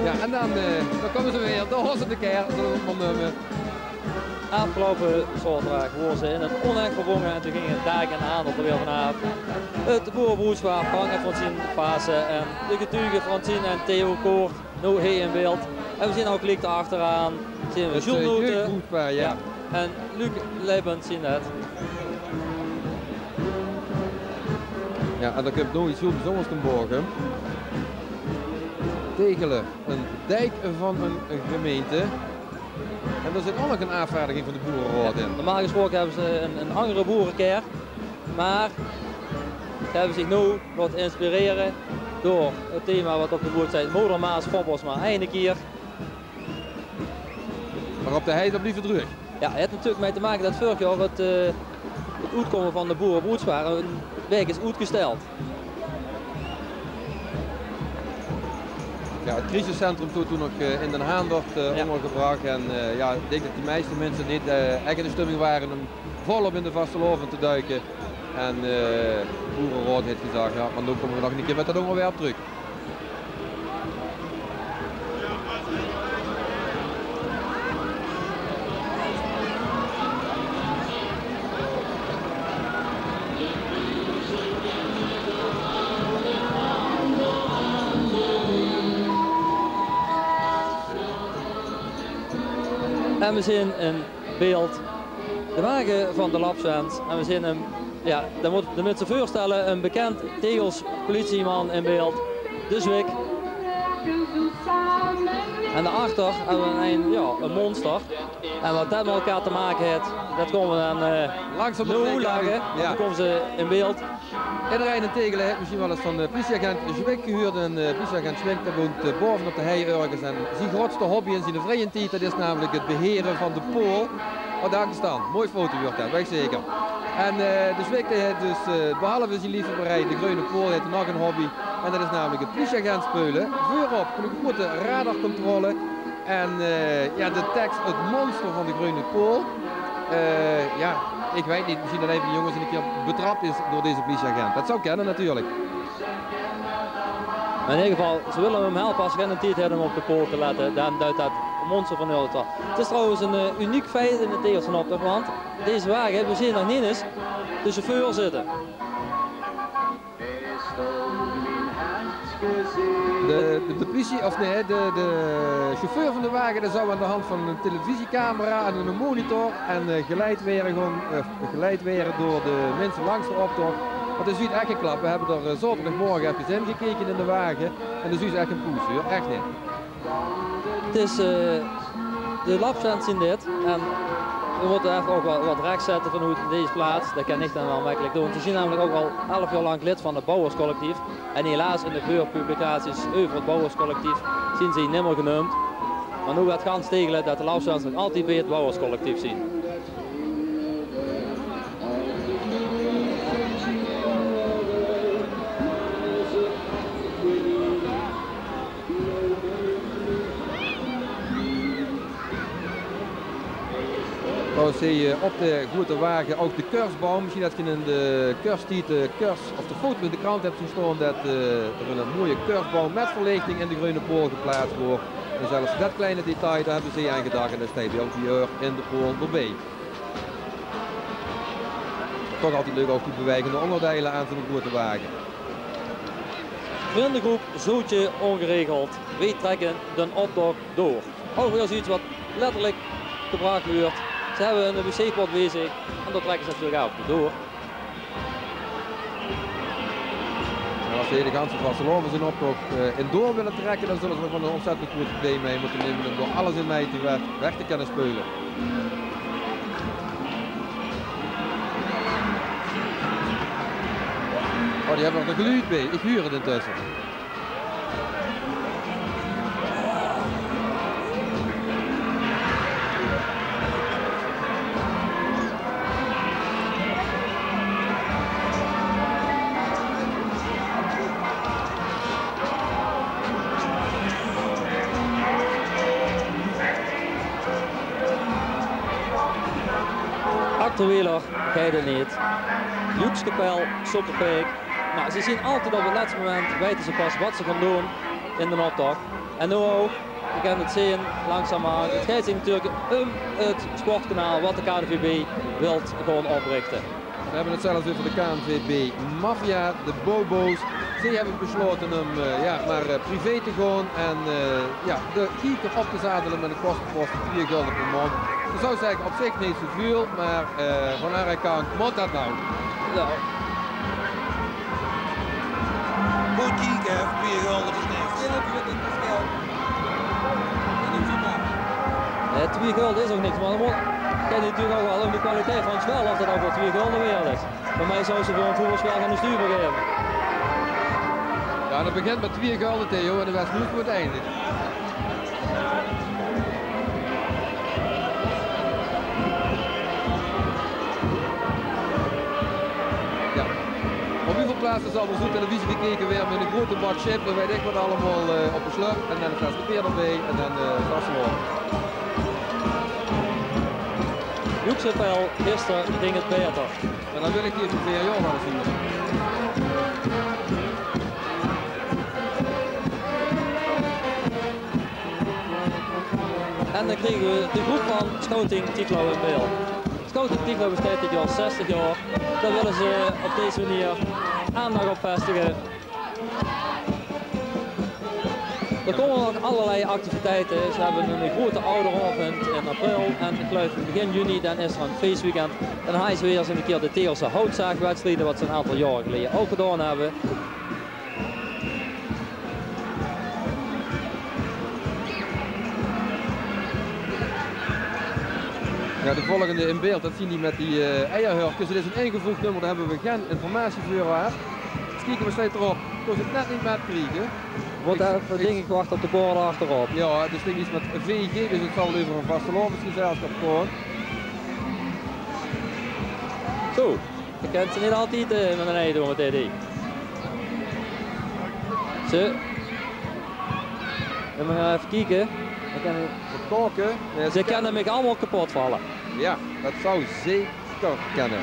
B: Ja, en dan komen ze weer, de hos op de keer.
C: Afgelopen zondag woorden ze in het onecht vervangen en toen gingen het Dijk en de Aandel er weer vanaf. Het boerenbroedschap, Frank en Francine Pasen en de getuigen Francine en Theo Koort, nu hier in beeld. En we zien ook Liek achteraan, zien we Jules Noten
B: ja.
C: En Luc Lebend zien het.
B: Ja, en dan komt nog iets heel bijzonders te morgen. Tegelen, een dijk van een gemeente. En er zit ook nog een afvaardiging van de boerenraad in.
C: Normaal gesproken hebben ze een andere boerenkeer. Maar ze hebben zich nu laten inspireren door het thema wat op de boer zei. Moedermaas, Foppels, maar einde keer.
B: Maar op de heide op liever terug.
C: Ja, het heeft natuurlijk mee te maken dat vorig jaar het uitkomen van de boerenbroedschap een week is uitgesteld.
B: Ja, het crisiscentrum toen nog in Den Haan werd ondergebracht. En ja, ik denk dat de meeste mensen niet echt in de stemming waren om volop in de vasteloven te duiken. En boerenraad heeft gezegd, ja, maar nu komen we nog een keer met dat onderwerp terug.
C: En we zien een beeld, de wagen van de Lapswens. En we zien hem, ja, dan moet de mensen voorstellen, een bekend Tegels politieman in beeld, de Zwik. En daarachter hebben we een monster. En wat dat met elkaar te maken heeft, dat komen we dan
B: langzaam
C: lachen. Ja. Dan komen ze in beeld.
B: Iedereen in Tegelen heeft misschien wel eens van de politieagent Zwik gehuurd. En politieagent Zwik woont boven op de hei ergens. En zijn grootste hobby in zijn vrije tijd, dat is namelijk het beheren van de pool. Oh, daar staan. Mooi foto wordt dat, weet zeker. En de Zwik heeft dus behalve zijn liefhebberij, de groene pool, heeft nog een hobby. En dat is namelijk het politieagent spelen. Voorop een grote radarcontrole. En ja, de tekst, het monster van de groene pool. Ja, ik weet niet, misschien dat even de jongens een keer betrapt is door deze politieagent. Dat zou kennen natuurlijk.
C: Maar in ieder geval, ze willen hem helpen als ze geen tijd hebben om op de pool te laten. Dan duidt dat monster van Ultra. Het is trouwens een uniek feit in de Tegelse optocht, want deze wagen, we zien nog niet eens de chauffeur zitten.
B: De politie, of nee, de chauffeur van de wagen zou aan de hand van een televisiecamera en een monitor en geleid werden door de mensen langs de optocht. Want dat is echt een klap. We hebben er zaterdagmorgen even in gekeken in de wagen en dat is echt een poesvuur, echt niet.
C: Het is de Lapswens zien dit en we moeten even ook wat recht zetten van hoe deze plaats, dat kan ik dan wel makkelijk doen. Ze zien namelijk ook al 11 jaar lang lid van het Bouwerscollectief en helaas in de voorpublicaties over het Bouwerscollectief zien ze niet meer genoemd. Maar nu gaat Gans Tegelen dat de Lapswens nog altijd bij het Bouwerscollectief zien.
B: Trouwens zie je op de grote wagen ook de kursboom. Misschien dat je in de kurstiet of de foto in de krant hebt zien staan dat er een mooie kursboom met verlichting in de groene pool geplaatst wordt. En zelfs dat kleine detail, daar hebben ze aan gedacht en daar staat ook die in de pool erbij. Toch altijd leuk ook die bewegende onderdelen aan zo'n grote wagen.
C: Vriendengroep Zootje ongeregeld. Wij trekken de optocht door. Overigens iets wat letterlijk gebracht wordt. Ze hebben een wc-pot bezig en dat trekken ze natuurlijk ook door.
B: En als de hele ganse Vasteloven zijn optocht in door willen trekken, dan zullen ze er van een ontzettend groot probleem mee moeten nemen om door alles in mei weg te kunnen spelen. Oh, die hebben nog een geluid bij. Ik huur het intussen.
C: Achterwieler, Geiden niet. Joekskapel, Sopperpeek. Maar ze zien altijd op het laatste moment, weten ze pas wat ze gaan doen in de optocht. En nu ook, je kan het zien langzaamaan. Het gaat zich natuurlijk om het sportkanaal wat de KNVB wilt gewoon oprichten.
B: We hebben het zelfs weer voor de KNVB Mafia, de Bobo's. Ze hebben besloten om maar privé te gaan en de kieker op te zadelen met een kostenpost van 4 gulden per maand. Ik zou zeggen op zich niet zoveel, maar van haar kant moet dat nou.
C: Ja.
I: Goed kijken, 4 gulden is niks.
C: 2 gulden is ook niks, maar dan moet je natuurlijk ook wel om de kwaliteit van het spel of dat ook wel 2 gulden weer is. Voor mij zou ze voor een voetbalspel gaan de stuur geven.
B: Ja, dat begint met 2 gulden, Theo, en de rest moet het eindigen. Ja. Op hoeveel plaatsen zal er zo televisie gekeken weer met een grote bak chip en weet ik wat allemaal op de slurp en dan het rest erbij en dan Vasteloven.
C: Joekspel, gisteren ging het beter.
B: En dan wil ik hier van VRJ laten zien.
C: En dan kregen we de groep van Scouting Tiklo in beeld. Scouting Tiklo bestaat dit jaar 60 jaar. Daar willen ze op deze manier aandacht op vestigen. Er komen ook allerlei activiteiten. Ze hebben een grote ouderavond in april en ik geloof begin juni dan is er een feestweekend. En dan is weer eens een keer de Teelse houtzaagwedstrijden wat ze een aantal jaren geleden ook gedaan hebben.
B: Ja, de volgende in beeld, dat zien die met die eierhurkjes. Het is een ingevoegd nummer, daar hebben we geen informatie voor gehad. Dus kijken we steeds erop. Ik kon het net niet met kriegen.
C: Wordt even denk ik wacht op de borden achterop.
B: Ja, het is denk ik iets met VG, dus het zal over een Vastelovensgezelschap gaan.
C: Zo, je kent ze niet altijd met een ei doen met TD. Zo. En we gaan even kijken. Ze kunnen me allemaal kapot vallen.
B: Ja, dat zou zeker kennen.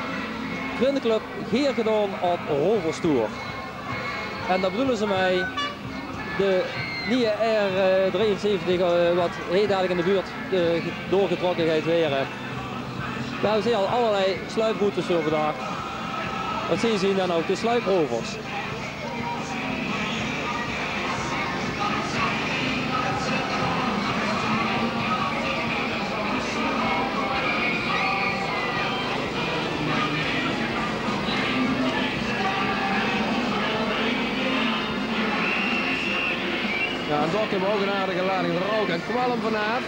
C: Vriendenclub Geer gedaan op Roverstoer. En daar bedoelen ze mij de nieuwe R73 wat heel dadelijk in de buurt doorgetrokken gaat weer. We hebben al allerlei sluiproutes zo vandaag. Wat zien ze dan ook? De sluiprovers.
B: Ja, en daar kunnen we ook een aardige lading rook en kwalm vanaf.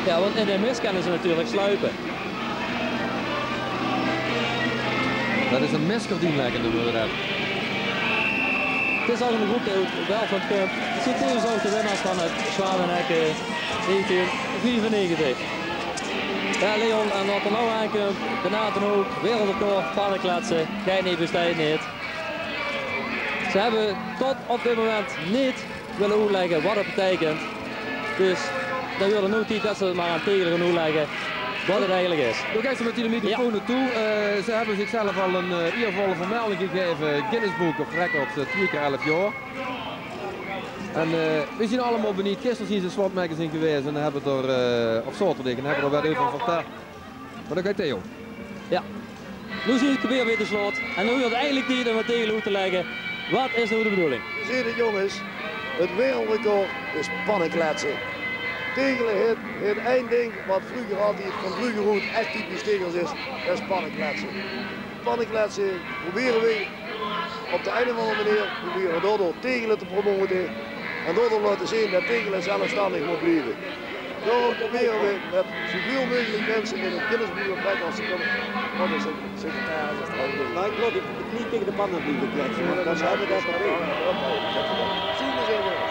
C: Ja, want in de mist kunnen ze natuurlijk sluipen.
B: Dat is een misgedien lekker noemen we dat.
C: Het is al een groep wel van het Cup. Het ziet tevens ook de winnaars van het Zwaardenhek 1994. Ja, Leon, en wat er nou aankomt, de Nathan ook, wereldrecord, paardenkletsen, geen niet besteed niet. Ze hebben tot op dit moment niet willen uitleggen wat het betekent. Dus dan willen we nu niet dat ze het maar aan tegen gaan uitleggen wat het eigenlijk is.
B: Doe kijken ze met die microfoon naartoe. Ze hebben zichzelf al een eervolle vermelding gegeven. Guinness Book of Records, 2 keer 11 jaar. En we zien allemaal benieuwd. Gisteren zien ze een SWAT magazine geweest en hebben er, of zaterdag, en hebben er wat over verteld. Maar dan gaat Theo.
C: Ja, nu zie ik weer de slot. En nu wordt het eigenlijk tijd om het tegen uit te leggen Wat is nou de bedoeling?
E: Je ziet het jongens, het wereldrecord is pannenkletsen. Tegelen het één ding wat vroeger altijd van Vluggerhoed echt typisch tegels is, dat is pannenkletsen. Pannenkletsen proberen we op de een of andere manier door tegelen te promoten en door te laten zien dat tegelen zelfstandig moet blijven. Daarom proberen we met zoveel mogelijk mensen in een kindersbibliotheek als ze kunnen. Wat is het? Secretaris is het ook.
H: Maar ik geloof niet tegen de pannen blijven kletsen. Dan hebben we dat al.
E: Zien we zo wel.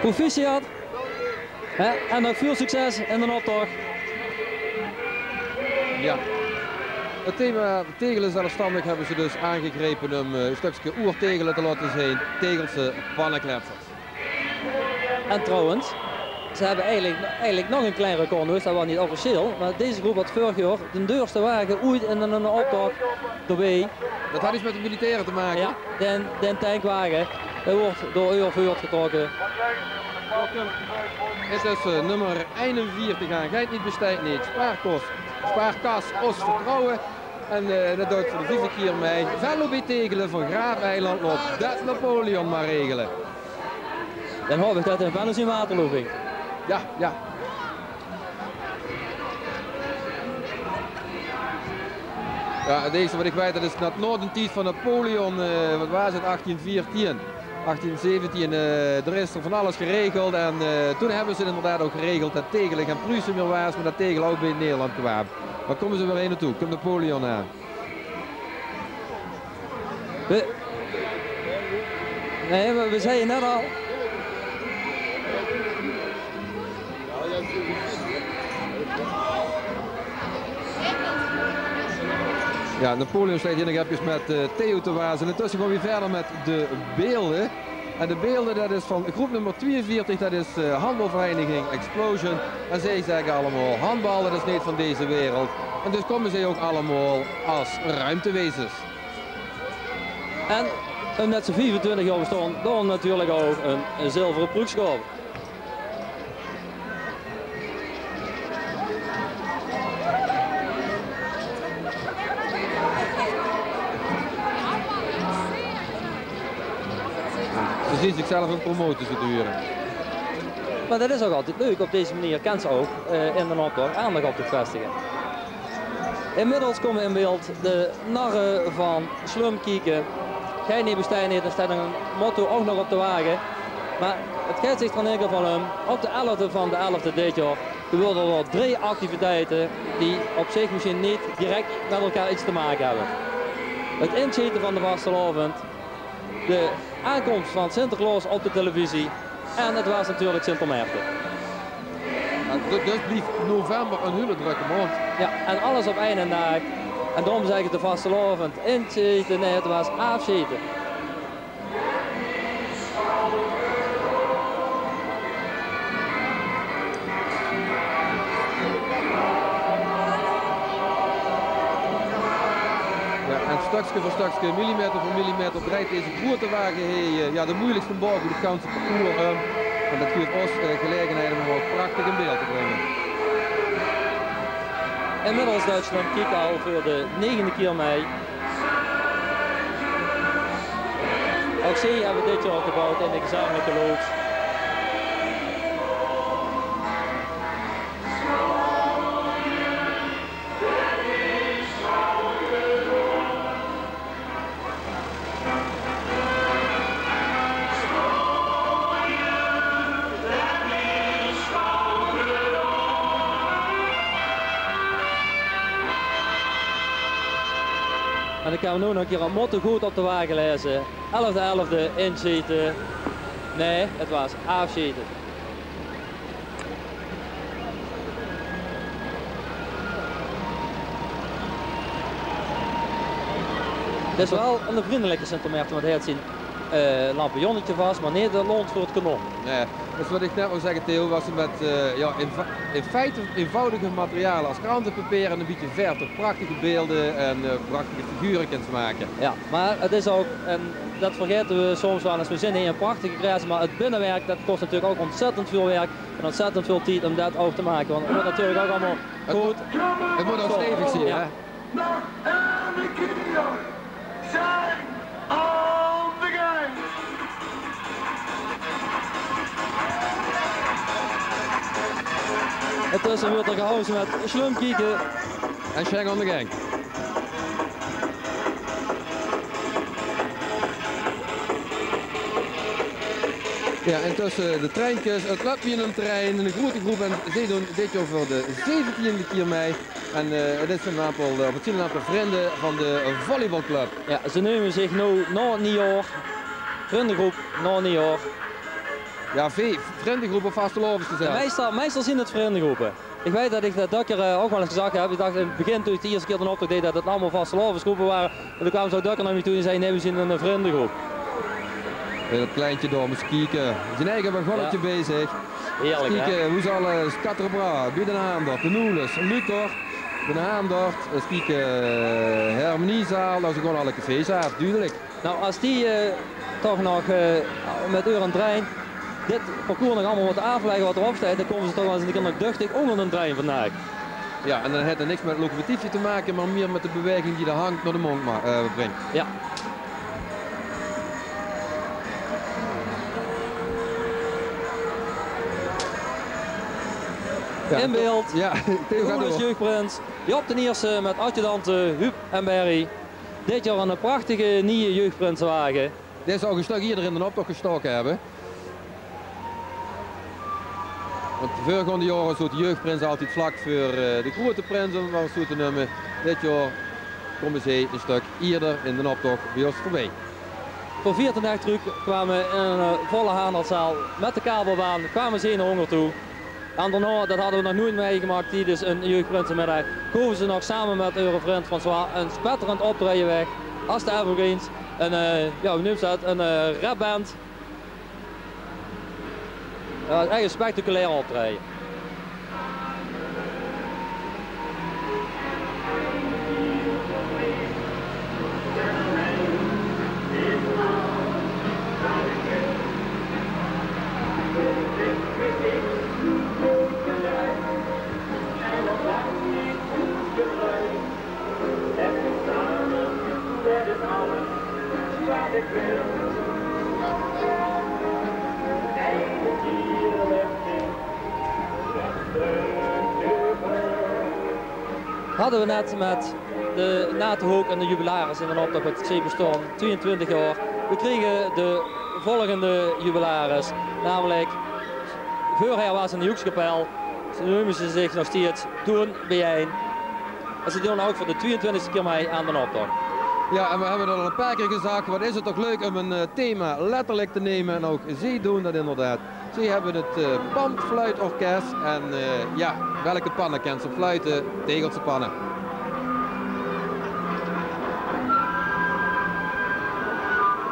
C: Proficiat. En nog veel succes in de optocht.
B: Ja. Het thema tegelen zelfstandig hebben ze dus aangegrepen om een stukje oertegelen te laten zien. Tegelse pannenkletsers.
C: En trouwens, ze hebben eigenlijk nog een klein record, dus dat was niet officieel. Maar deze groep had vorig jaar de duurste wagen ooit in een optocht erbij.
B: Dat had iets met de militairen te maken?
C: Ja, de tankwagen. Dat wordt door u getrokken.
B: Het is nummer 41 aan. Geit niet besteed niet. Spaarkas, os vertrouwen. En dat doet voor de 4e keer mee. Vello bij tegelen van Graafeiland op. Dat Napoleon maar regelen.
C: Dan hoop ik dat in Venus in Waterlooping.
B: Ja, ja. Ja, deze wat ik weet, dat is net Noordentiet van Napoleon. Wat was het? 1814. 1817, er is er van alles geregeld en toen hebben ze inderdaad ook geregeld dat tegelen geen Pruisen meer was, maar dat tegelen ook bij Nederland kwam. Waar komen ze weer heen naartoe? Komt Napoleon aan?
C: Nee, maar we zeiden net al.
B: Ja, Napoleon staat hier nog even met Theo te wazen. En intussen gaan we verder met de beelden. En de beelden, dat is van groep nummer 42, dat is handbalvereniging Explosion. En zij zeggen allemaal, handbal dat is niet van deze wereld. En dus komen zij ook allemaal als ruimtewezens.
C: En met z'n 25 jaar bestaan, dan natuurlijk ook een zilveren ploegschap.
B: Ze zien zichzelf een promotie te duren.
C: Maar dat is ook altijd leuk. Op deze manier kan ze ook in de optocht aandacht op te vestigen. Inmiddels komen in beeld de narren van Slumkieken. Gij niet bestaan niet, er staat een motto ook nog op de wagen. Maar het gaat zich er in ieder geval om. Op de 11e van de 11e dit jaar gebeuren er 3 activiteiten die op zich misschien niet direct met elkaar iets te maken hebben. Het inschieten van de vastelavond, de aankomst van Sinterklaas op de televisie en het was natuurlijk Sintermaarten.
B: Dus blijft november een hele drukke maand.
C: Ja, en alles op één dag. En daarom zeg ik de vastelavond inschieten, nee het was afschieten.
B: Stukje voor stukje, millimeter voor millimeter draait deze grote wagen heen. Ja, de moeilijkste boven het ganse parcours. En dat geeft ons gelegenheid om ook prachtig in beeld te brengen.
C: Inmiddels Duitsland kijkt al voor de 9e keer mee. Ook zij hebben dit jaar gebouwd in de gezamenlijke loods. En dan gaan we nu nog een keer een motto goed op de wagen lezen. 11e inschieten. Nee, het was afschieten. Het is wel een vriendelijke Sintermaarten, want hij had zijn lampionnetje vast, maar niet de lont voor het kanon.
B: Nee, Dus wat ik net wil zeggen, Theo, was het met ja, in feite eenvoudige materialen als krantenpapier en een beetje verf, toch prachtige beelden en prachtige figuren kunt maken.
C: Ja, maar het is ook, en dat vergeten we soms wel eens, we zien hier een prachtige creatie, maar het binnenwerk dat kost natuurlijk ook ontzettend veel werk en ontzettend veel tijd om dat ook te maken. Want het moet natuurlijk ook allemaal goed.
B: Het moet ook stevig zien,
C: ja.
B: Hè?
C: Intussen wordt er gehouden met Slumkieken
B: en Schenk on the gang. Ja, intussen de treintjes, het clubje in een trein, een grote groep en ze doen dit jaar voor de 17e keer mee. En het is een aantal vrienden van de volleybalclub.
C: Ja, ze nemen zich nu na 9 jaar, vriendengroep na 9 jaar.
B: Ja, vriendengroepen vastelovens te zijn.
C: Ja, meestal zien het vriendengroepen. Ik weet dat ik dat keer ook wel eens gezegd heb. Ik dacht in het begin toen ik de eerste keer een optocht deed dat het allemaal vastelovensgroepen waren. En toen kwam zo Dukker naar me toe en zei nee, we zien een vriendengroep.
B: En dat kleintje door eens kijken. Zijn eigen wagonnetje bezig.
C: Heerlijk,
B: kijken, hoe zal Skatterbra, bij de Haandort, de Noeles, Luthor, de Haandort, kijken Hermeniezaal, dat is gewoon alle cafés af, duidelijk.
C: Nou, als die toch nog met uur en trein dit parcours nog allemaal wat afleggen wat erop staat, dan komen ze toch wel eens een keer nog duchtig onder een trein vandaag.
B: Ja, en dan heeft het niks met het locomotiefje te maken, maar meer met de beweging die de hangt naar de mond brengt.
C: Ja. Ja, in beeld,
B: ja,
C: de jeugdprins, Job de Nierse met adjudanten Huub en Berry. Dit jaar een prachtige nieuwe jeugdprinswagen.
B: Deze zou een stuk hier in de optocht gestoken hebben. Want de vorige jaren stond de jeugdprins altijd vlak voor de grote prinsen van te nemen. Dit jaar komen ze een stuk eerder in de optocht bij ons voorbij.
C: Voor 14 terug kwamen in een volle Haanderzaal met de kabelbaan, kwamen ze naar honger toe. En daarna, dat hadden we nog nooit meegemaakt, die dus een jeugdprinsenmiddag, komen ze nog samen met hun vriend François een spetterend optreden weg. Als de Evergreens, een, ja, hoe noemt dat, een rapband. Echt een spectaculair optreden. Hadden we net met de Natenhoek en de jubilaris in een optocht met het bestaan 22 jaar. We kregen de volgende jubilaris, namelijk voorheen was in de Hoekskapel. Ze noemen ze zich nog steeds Toen Bijeen. En ze doen ook voor de 22e keer mee aan de optocht.
B: Ja, en we hebben er al een paar keer gezegd, wat is het toch leuk om een thema letterlijk te nemen en ook zij doen dat inderdaad. Zij hebben het Pandfluitorkest en ja, welke pannen kent ze fluiten? Tegelse pannen.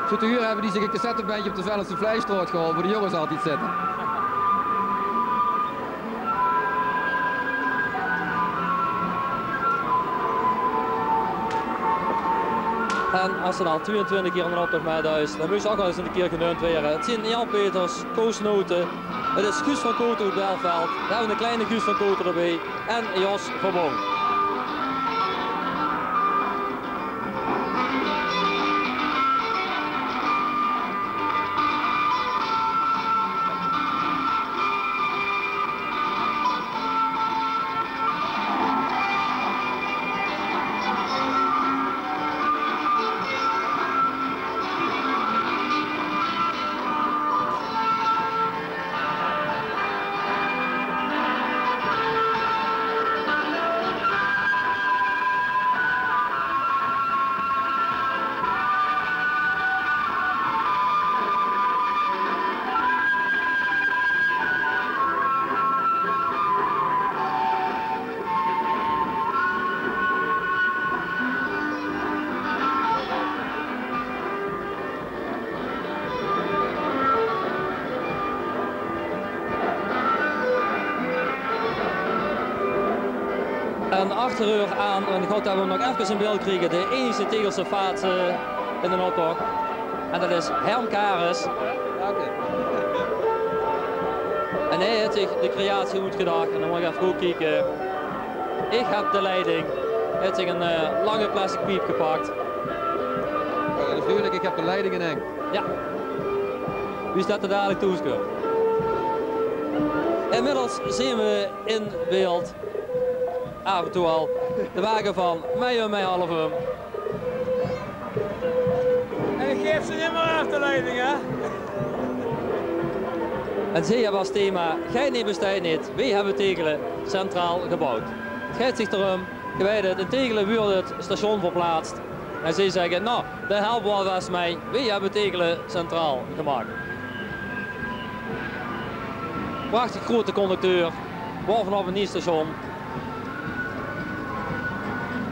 B: Zo te huren hebben die zich een cassettebandje op de Vellense Vleisstraat gehaald, waar de jongens altijd zitten.
C: En als ze dan 22 keer in de optocht met huis, dan moet ze ook wel eens een keer genoemd worden. Het zijn Jan Peters, Koos Noten, het is Guus van Koten uit Belveld, we hebben een kleine Guus van Koten erbij en Jos Verbong. En achter aan, en God hebben we nog even in beeld krijgen, de enige Tegelse vaat in de optocht. En dat is Herm Kares. En hij heeft zich de creatie goed gedacht. En dan mag ik even goed kijken. Ik heb de leiding. Hij heeft zich een lange plastic piep gepakt.
B: Dat is duidelijk, ik heb de leiding in Henk.
C: Ja. Wie staat er dadelijk toeskeurt? Inmiddels zien we in beeld, af en toe al, de wagen van Meijer Meihalve.
I: En ik geef ze niet meer af de leiding, hè?
C: En zij was thema, gij niet bestaat niet, wij hebben Tegelen centraal gebouwd. Het gaat zich erom, gewijden in Tegelen wordt het station verplaatst. En zij zeggen, nou, de helpen was mij, wij hebben Tegelen centraal gemaakt. Prachtig grote conducteur, bovenop een nieuw station.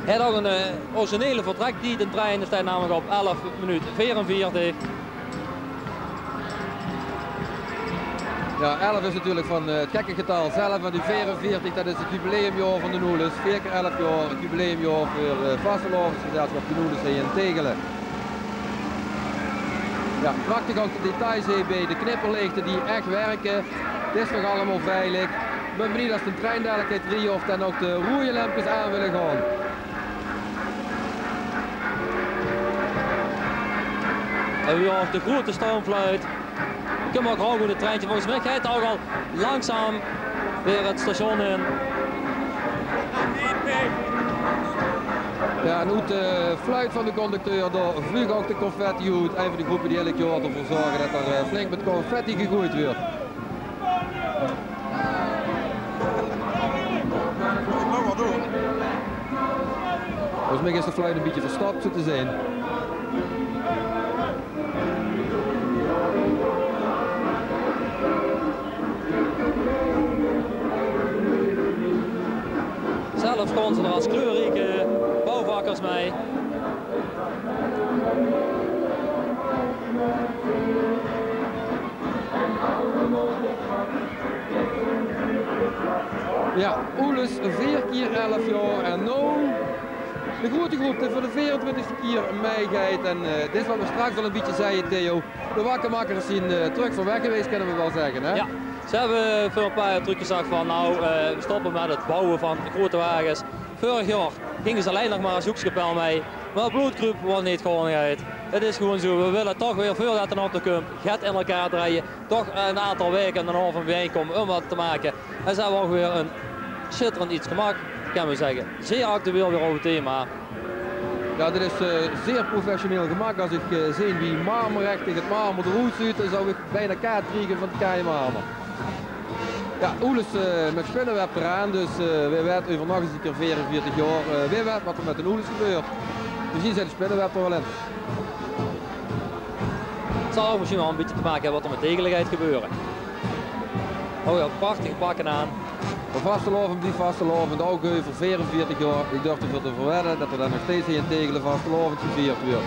C: Hij had ook een originele vertrek die de trein is namelijk op 11 minuten 44.
B: Ja, 11 is natuurlijk van het gekke getal zelf, maar die 44 dat is het jubileumjaar van de Noelens. 4 keer 11 jaar, het jubileumjaar voor Vastelovensgezelschap de Noelens hier in Tegelen. Ja, prachtig ook de details hier bij de knipperlichten die echt werken. Het is nog allemaal veilig. Ik ben benieuwd als de trein dadelijk uit Rio of dan ook de roeilampjes aan willen gaan.
C: En weer op de grote stoomfluit. Ik kan ook gewoon goed het treintje. Volgens mij gaat het ook al langzaam weer het station in.
B: Ja, en uit de fluit van de conducteur door vliegen ook de confetti uit. Een van de groepen die elk jaar ervoor zorgen dat er flink met confetti gegooid wordt.
I: Ik mag wel doen.
B: Volgens mij is de fluit een beetje verstopt zo te zijn.
C: Zelf komen ze er als kleurrijke bouwvakkers mee.
B: Ja, Oeles 4 keer 11 jaar en nou de grote groep die voor de 24e keer meegaat. En dit is wat we straks al een beetje zeiden, Theo. De wakkermakkers zien terug van weg geweest, kunnen we wel zeggen. Hè?
C: Ja, ze hebben voor een paar trucjes gezegd van nou, we stoppen met het bouwen van grote wagens. Vorig jaar gingen ze alleen nog maar als hoekskapel mee. Maar bloedgroep was niet gewoon uit. Het is gewoon zo, we willen toch weer voordat een auto komt, gaat in elkaar draaien. Toch een aantal weken en een half een bijeenkomen om wat te maken. En ze hebben ook weer een schitterend iets gemaakt, kan we zeggen. Zeer actueel weer over het thema.
B: Ja, dit is zeer professioneel gemaakt. Als ik zie wie marmerrechtig het marmer eruit ziet, dan zou ik bijna kaart krijgen van het keimarmer. Ja, Oeles met spinnenweb eraan, dus wie weet over nog eens een keer 44 jaar, wie weet wat er met de Oeles gebeurt. Misschien zijn de spinnenweb er wel in.
C: Het zal ook misschien wel een beetje te maken hebben wat er met degelijkheid gebeuren. Oh ja, prachtige pakken aan.
B: Van Vastelovend blijft Vastelovend ook voor 44 jaar. Ik durf ervoor te verwedden dat er dan nog steeds in Tegelen Vastelovend gevierd wordt.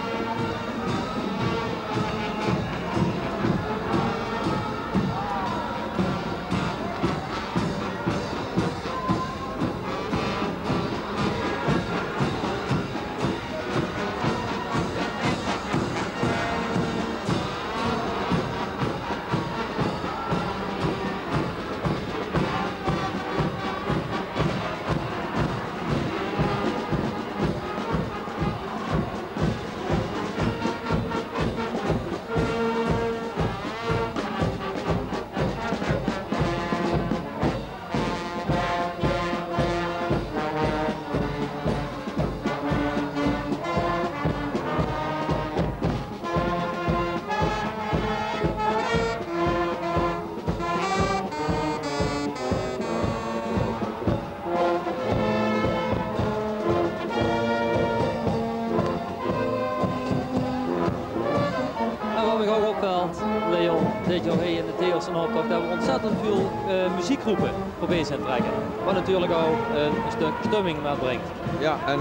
C: Dit jaar in de Theelse optocht hebben we ontzettend veel muziekgroepen voorbij zijn trekken. Wat natuurlijk ook een stuk stemming met brengt.
B: Ja, en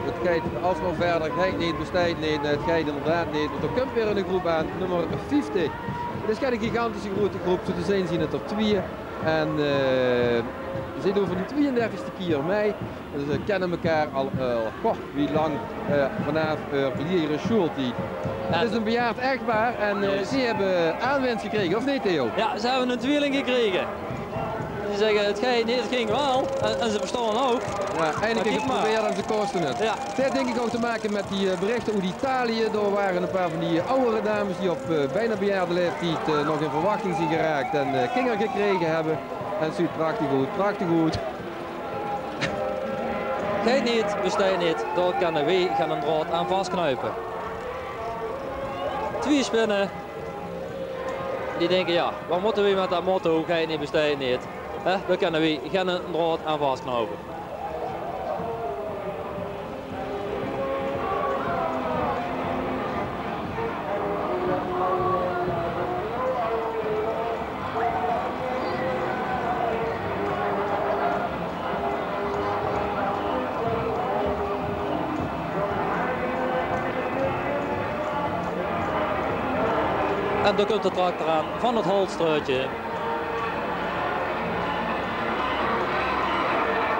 B: het gaat alsnog verder, het gaat niet, bestaat niet, het gaat inderdaad niet. Want er komt weer een groep aan, nummer 50. Het is geen gigantische grote groep, zo te zijn zien het er 2. En Ze doen voor de 32e keer mee. Ze kennen elkaar al wie lang vanaf leren Schulti. Het is een bejaard echtpaar en ze hebben aanwinst gekregen, of niet Theo?
C: Ja, ze hebben een tweeling gekregen. Ze zeggen het ging wel en ze verstaan ook.
B: Ja, eindelijk geprobeerd en ze kosten het. Ja. Het heeft denk ik ook te maken met die berichten uit Italië. Er waren een paar van die oudere dames die op bijna bejaarde leeftijd nog in verwachting zijn geraakt en kinderen gekregen hebben. En ze prachtig goed, prachtig goed.
C: Gij niet, besteed niet, daar kunnen wij gaan een draad aan vastknuipen. 2 spinnen. Die denken ja, wat moeten we met dat motto, gij niet, besteed niet. Daar kunnen we gaan een draad aan vastknopen. En dan komt de tractor aan van het Holstruitje.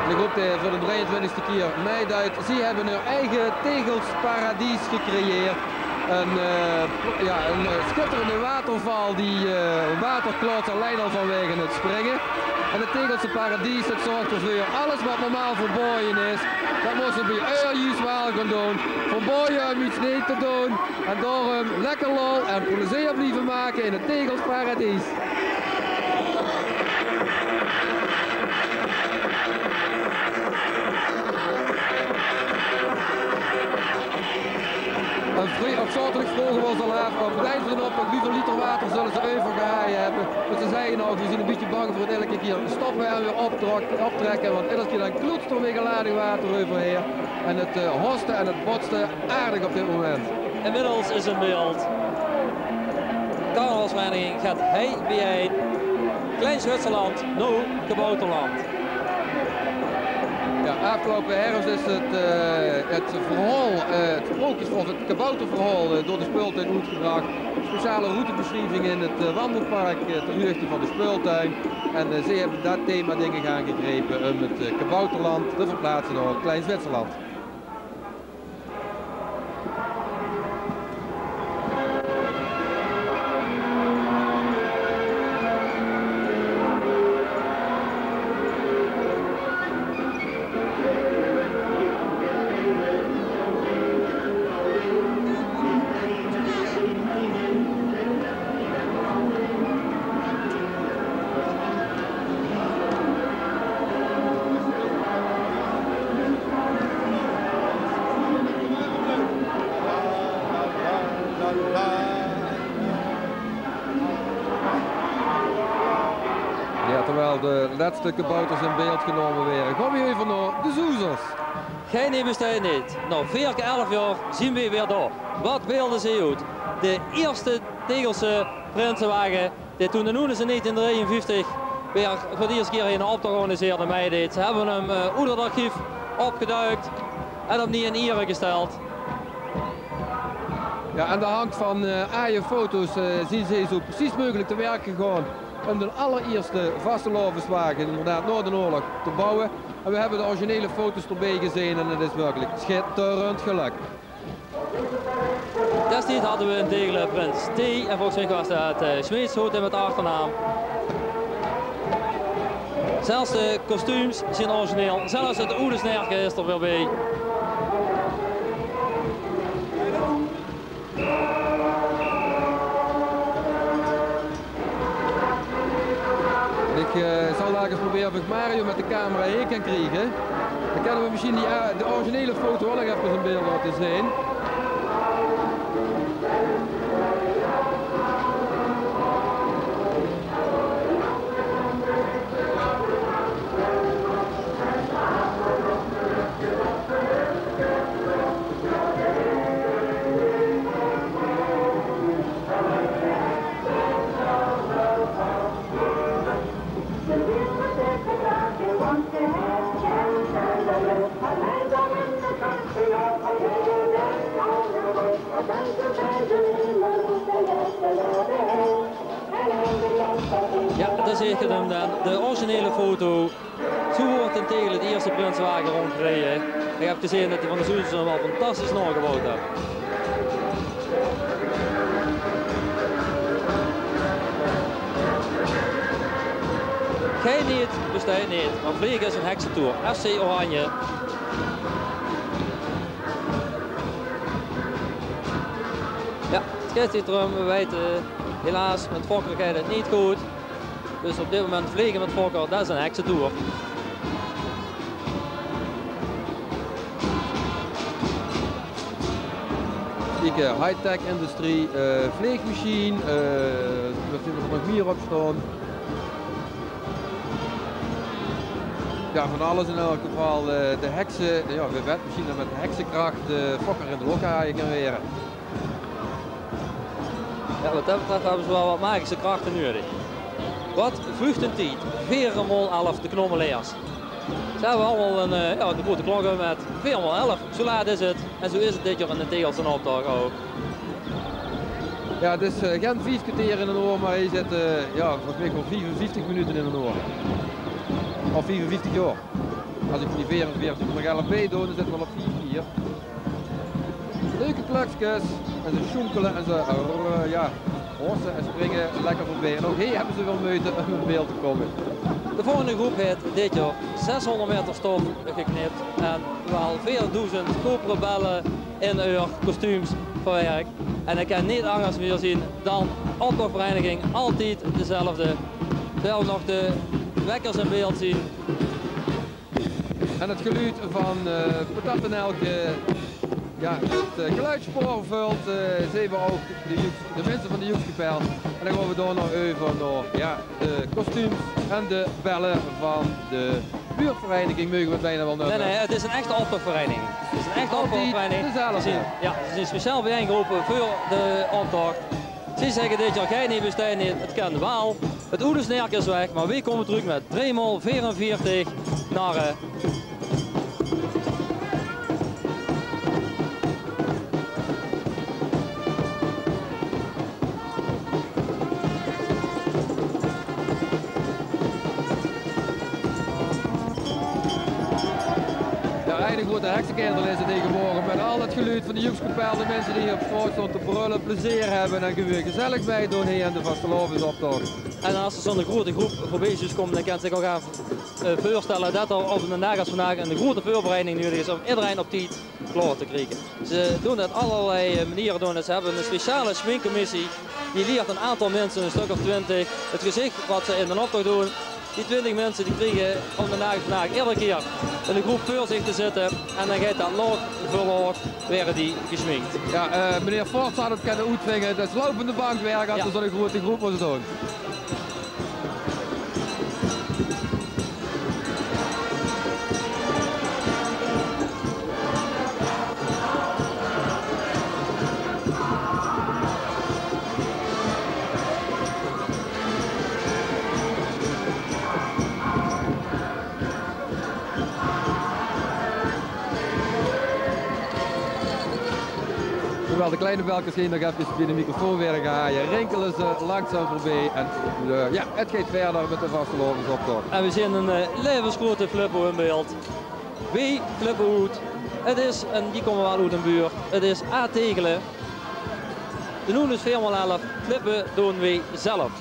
B: De groep voor de 23e keer meeduidt. Ze hebben hun eigen tegelsparadies gecreëerd. Een schitterende waterval die waterkloot alleen al vanwege het springen. En het Tegelse paradies, dat zorgt ervoor alles wat normaal verboden is. Dat moesten we bij juist wel gaan doen. Verboden om iets niet te doen. En daarom lekker lol en plezier blijven maken in het Tegels paradies. Op zaterdag vroegen we ons al af, op het eind van de oppak hoeveel liter water zullen ze overgehaaien hebben. Dus ze zeiden ook, we zijn een beetje bang voor het elke keer stoppen en weer optrekken, want elke keer dan kloetst er weer geladen water overheen. En het hoste en het botste aardig op dit moment.
C: Inmiddels is een beeld. Carnavalsvereniging gaat hij bijeen. Klein Zwitserland, no Kabouterland.
B: Ja, afgelopen herfst is het verhaal, het sprookjesverhaal, het kabouterverhaal door de speeltuin uitgebracht. Speciale routebeschrijving in het wandelpark ter hoogte van de speeltuin. En ze hebben dat thema dingen gaan gegrepen om het kabouterland te verplaatsen naar Klein Zwitserland. Terwijl de laatste kabouters in beeld genomen werden. Gaan we even naar de Zoezers.
C: Geen niet besteed niet. Nou, 4 keer 11 jaar zien we weer daar. Wat beelden ze uit. De eerste Tegelse prinsenwagen, die toen in 1953 weer voor de eerste keer een optocht georganiseerde meedeed. Ze hebben hem uit het archief opgeduikt en opnieuw in Ieren gesteld.
B: Ja, aan de hand van foto's zien ze zo precies mogelijk te werk gegaan om de allereerste vastelovenswagen inderdaad na de oorlog te bouwen. En we hebben de originele foto's erbij gezien en het is werkelijk schitterend gelukt.
C: Destijds hadden we een Tegele Prins T en volgens mij was dat Smeetshoed met achternaam. Zelfs de kostuums zijn origineel, zelfs het oude snerken is er weer bij.
B: Ik zal daar eens proberen of ik Mario met de camera heen kan krijgen. Dan kunnen we misschien de originele foto wel even in beeld laten zien.
C: Ja, dat is zeker hem dan. De originele foto Van Tegelen de eerste Prinswagen rondgereden. Ik heb gezien dat hij van de Soezen wel fantastisch nagebouwd heeft. Geen niet, bestaat niet, maar vliegen is een heksentour. FC Oranje. Ja, het scheidsrechter, we weten helaas met Fokker gaat het niet goed. Dus op dit moment vliegen met Fokker, dat is een heksentour.
B: High-tech industrie, vleegmachine, er zit er nog meer op staan. Ja, van alles in elk geval. De heksen, ja, de wetmachine met heksenkracht, Fokker in de lokaaien gaan weren.
C: Ja, wat dat betreft hebben ze wel wat magische krachten nodig. Wat vlucht een tijd, 4x11 de knommeleers. Ze hebben allemaal een grote klok met 4x11, zo laat is het. En zo is het dit jaar in de Tegelse opdracht ook.
B: Ja, het is geen 4 kwartier in een oor, maar hij zit volgens mij gewoon 54 minuten in een oor. Of 44 jaar. Als ik die 44 nog 11 bij doe, dan zit het wel op 4-4. Leuke plukjes en ze schoenkelen en ze horsen en springen lekker voorbij. En ook hier hebben ze wel moeite om in beeld te komen.
C: De volgende groep heeft dit jaar 600 meter stof geknipt en wel 4000 koperen bellen in hun kostuums verwerkt. En ik kan niet anders meer zien dan optochtvereniging altijd dezelfde. We hebben nog de wekkers in beeld zien.
B: En het geluid van Patattenelke, het geluidsspoor vult, zien we ook de mensen van de Joekskapel. En dan gaan we door naar over de kostuums en de bellen van de buurtvereniging, mogen we het bijna wel noemen.
C: Nee, het is een echte optochtvereniging. Het is een echte optochtvereniging. Ze zijn speciaal bijeengeroepen voor de optocht. Ze zeggen dit jaar, gij niet, bestaat niet, het kan wel. Het Oedesnerk is weg, maar wij komen terug met 3x44 naar
B: de heksenkindel is het tegenwoordig met al het geluid van de Joekskapel, de mensen die hier op straat staan te brullen, plezier hebben en weer gezellig bij doen hier in de vastelovensoptocht.
C: En als er zo'n grote groep voorbij komt, dan kan zich ook gaan voorstellen dat er op een dag als vandaag een grote voorbereiding nodig is om iedereen op tijd klaar te krijgen. Ze doen het allerlei manieren doen. Ze hebben een speciale schminkcommissie die leert een aantal mensen, een stuk of 20, het gezicht wat ze in de optocht doen. Die 20 mensen die krijgen om de dag vandaag iedere keer in de groep voor zich te zitten en dan gaat dat lood voor lood werden die gesminkt.
B: Ja, meneer Fort zou het kunnen uitvingen, dat is lopende bankwerk als er zo'n grote groep moeten doen. Terwijl de kleine belkers hier nog even bij de microfoon weer gaan, rinkelen ze langzaam voorbij en het gaat verder met de vastelovensoptocht.
C: En we zien een levensgrote flippo in beeld. Wie flippo uit? Het is, en die komen wel uit een buurt, het is A. Tegelen. De noem is 4x11, flippen doen wij zelf.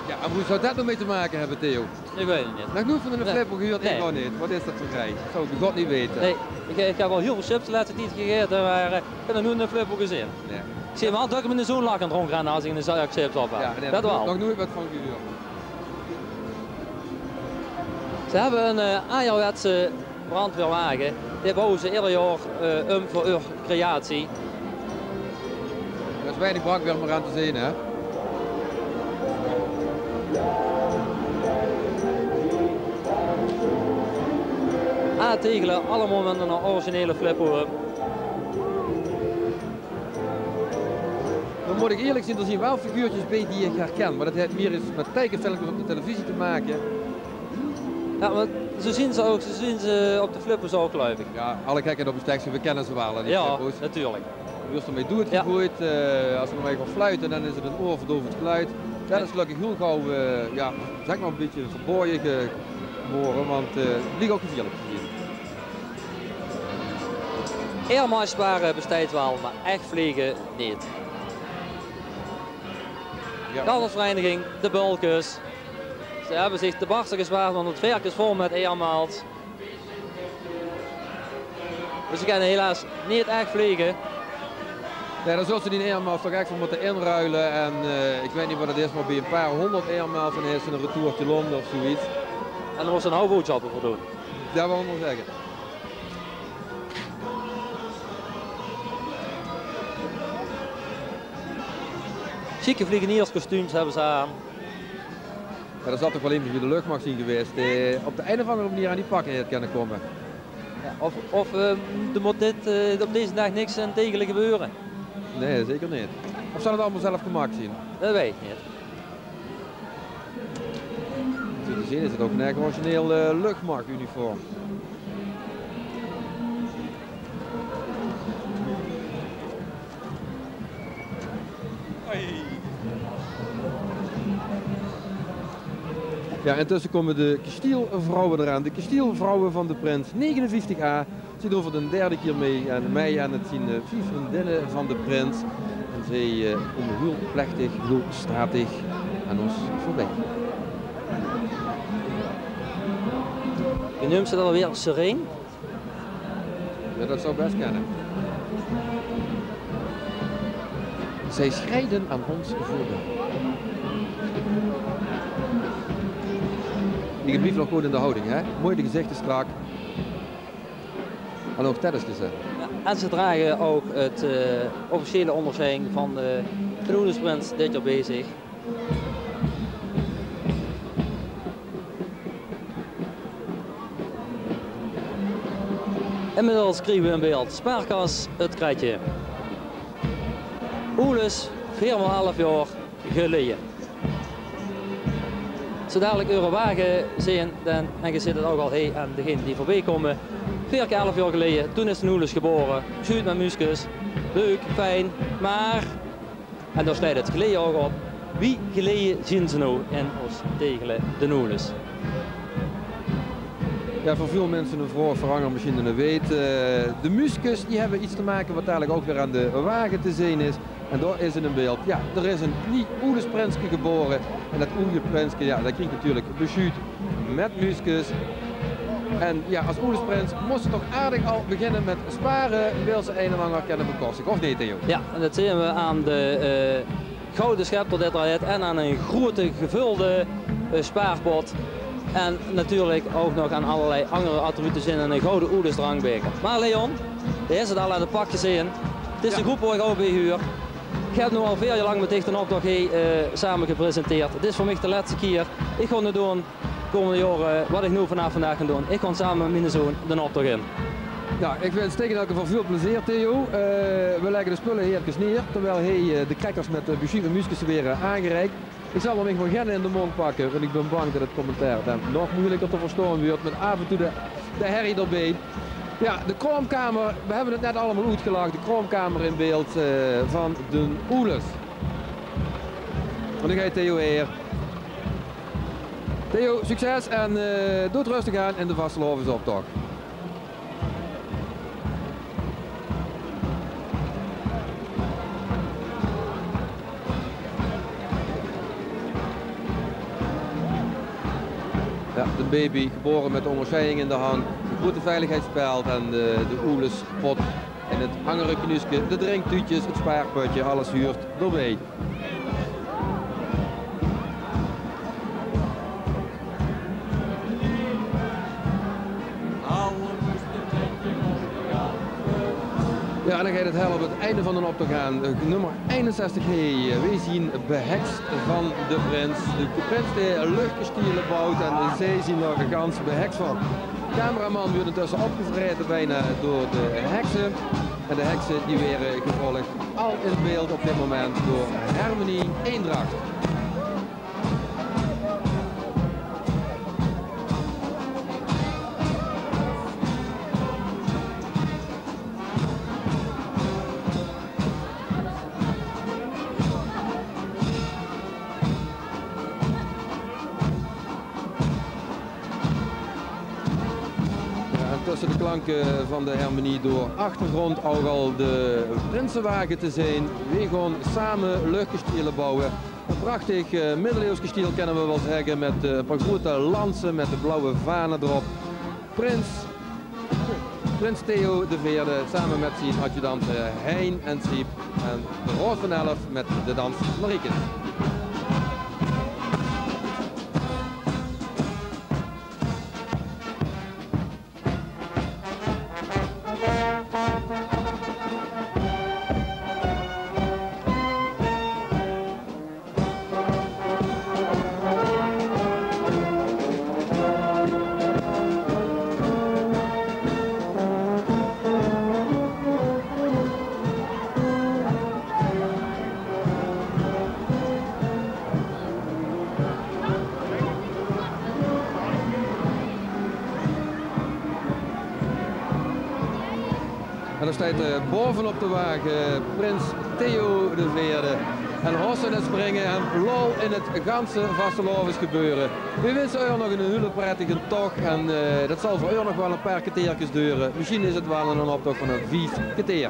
B: Ja, en hoe zou dat nog mee te maken hebben, Theo?
C: Ik weet het niet.
B: Nog nooit van een flippo gehuurd? Nee. Gewoon niet. Wat is dat voor grij? Dat zou ik God niet weten.
C: Nee, ik heb al heel veel chips de laatste tijd gegeten, maar ik heb nog nooit een flippo gezien. Nee. Ik zie hem altijd dat ik met een zo'n lak aan het rondrennen als ik een zak chips op heb.
B: Ja, nee,
C: dat wel.
B: Nog nooit wat van gehuurd.
C: Ze hebben een Ajax brandweerwagen. Die bouwen ze ieder jaar voor hun creatie.
B: Er is weinig brandweer meer aan te zien, hè?
C: A. Tegelen, allemaal met een originele flippo.
B: Dan moet ik eerlijk zijn, er zien wel figuurtjes bij die ik herken. Maar dat heeft meer eens met tekenfilmpjes op de televisie te maken.
C: Ja, maar zo zien ze ook, op de flippers ook, geloof ik.
B: Ja, alle gekken op de stekst, we kennen ze wel. Die
C: ja,
B: flippers.
C: natuurlijk.
B: Als ermee doet gegooid, als ze ermee gaan fluiten, dan is het een oorverdovend geluid. Dat is gelukkig heel gauw, zeg maar een beetje verborgen geboren, want het ligt ook gevaarlijk te zien.
C: Eermaatsparen bestaat wel, maar echt vliegen niet.
B: Ja.
C: Galdersvereniging, de Bulkes. Ze hebben zich te barsten gespaard, want het werk is vol met eermaals. Dus ze kunnen helaas niet echt vliegen.
B: Ja, dan zullen ze die eermaals toch echt voor moeten inruilen. En ik weet niet wat het is, maar bij een paar 100 eermaals en heeft ze een retourtje Londen of zoiets.
C: En er was een hoofdboodschap voor doen.
B: Dat wil ik maar zeggen.
C: Chique vliegenierskostuums hebben ze aan.
B: Ja, dat zat toch wel iemand bij de luchtmacht zien geweest. Op de een of andere manier aan die pakken heeft kunnen komen.
C: Ja, of er moet op deze dag niks en tegen gebeuren.
B: Nee, zeker niet. Of zou het allemaal zelf gemaakt zien?
C: Dat weet ik niet.
B: Zo te zien is het ook een echt origineel luchtmachtuniform. Ja, intussen komen de Kastielvrouwen eraan. De Kastielvrouwen van de Prins 59A. Ze doen voor de derde keer mee aan mij en het zien 4 vriendinnen van de Prins. En zij komen heel plechtig, heel statig aan ons voorbij.
C: Je noemt ze dan alweer Sereen?
B: Ja, dat zou best kennen. Zij schrijden aan ons voorbij. Die blijft nog goed in de houding, hè? Mooi de gezichten strak. En ook tijdens te zijn.
C: Ja, en ze dragen ook het officiële onderscheiding van de Prins dit jaar bezig. Inmiddels krijgen we in beeld Spaarkas, het krijtje. Oeles, 4,5 jaar geleden. Zo dadelijk Eurowagen zien en je ziet het ook al aan degenen die voorbij komen. 4 keer 11 jaar geleden, toen is de Oeles geboren. Schuut met muskus, leuk, fijn, maar, en daar staat het geleden ook op, wie geleden zien ze nou in ons tegen de Oeles?
B: Ja, voor veel mensen een voorganger misschien een weet. De muskus die hebben iets te maken wat eigenlijk ook weer aan de wagen te zien is. En daar is het in beeld. Ja, er is een Oelesprenske geboren. En dat Oelesprenske, ja, dat klinkt natuurlijk beschuut met muskus. En ja, als Oelesprens moest ze toch aardig al beginnen met sparen. Wil ze een en ander kunnen bekostigen, of niet, Theo?
C: Ja, en dat zien we aan de gouden schepter dit eruit en aan een grote gevulde spaarpot. En natuurlijk ook nog aan allerlei andere attributen in een gouden Oeles drankbeker. Maar Leon, je is het al aan de pak gezien. Het is de groep waar ik ook bij huur. Ik heb nu al 4 jaar lang met Dichter Opdracht samen gepresenteerd. Het is voor mij de laatste keer. Ik ga nu doen, komende jaren, wat ik nu vandaag ga doen. Ik ga samen met mijn zoon de opdracht in.
B: Ja, ik wens tegen elke van veel plezier, Theo. We leggen de spullen hier even neer, terwijl hij de crackers met de Buchy en muskus weer aangereikt. Ik zal hem gewoon in de mond pakken en ik ben bang dat het commentaar dan nog moeilijker te verstaan wordt met af en toe de herrie erbij. Ja, de kroonkamer, we hebben het net allemaal uitgelachen, de kroonkamer in beeld van de Oeles. En dan ga je Theo weer. Theo, succes en doe het rustig aan in de Vastelovensoptocht. Ja, de baby geboren met de onderscheiding in de hand, de grote veiligheidsspeld en de Oelespot en het hangerenknuske, de drinktuutjes, het spaarputje, alles huurt erbij. Ja, en dan gaat het hel op het einde van de optocht aan. Nummer 61 wij zien behekst van de Prins. De Prins die luchtgestielen bouwt en zij zien er gans behekst van. De cameraman wordt intussen opgevreten bijna door de heksen. En de heksen die werden gevolgd al in beeld op dit moment door Harmonie Eendracht. tussen de klanken van de harmonie door. Achtergrond ook al de Prinsenwagen te zijn. We gaan samen luchtkastelen bouwen. Een prachtig middeleeuws kasteel kennen we wel zeggen, met een paar grote lansen met de blauwe vanen erop. Prins Theo de Veerde samen met zijn adjudant Hein en Siep en de Roos van Elf met de dans Mariekes. En dan staat bovenop de wagen Prins Theo de Veerde. En hossen en springen en lol in het ganse vastelovens gebeuren. We wensen u nog een hele prettige tocht en dat zal voor u nog wel een paar keertjes duren. Misschien is het wel een optocht van een 5 keer.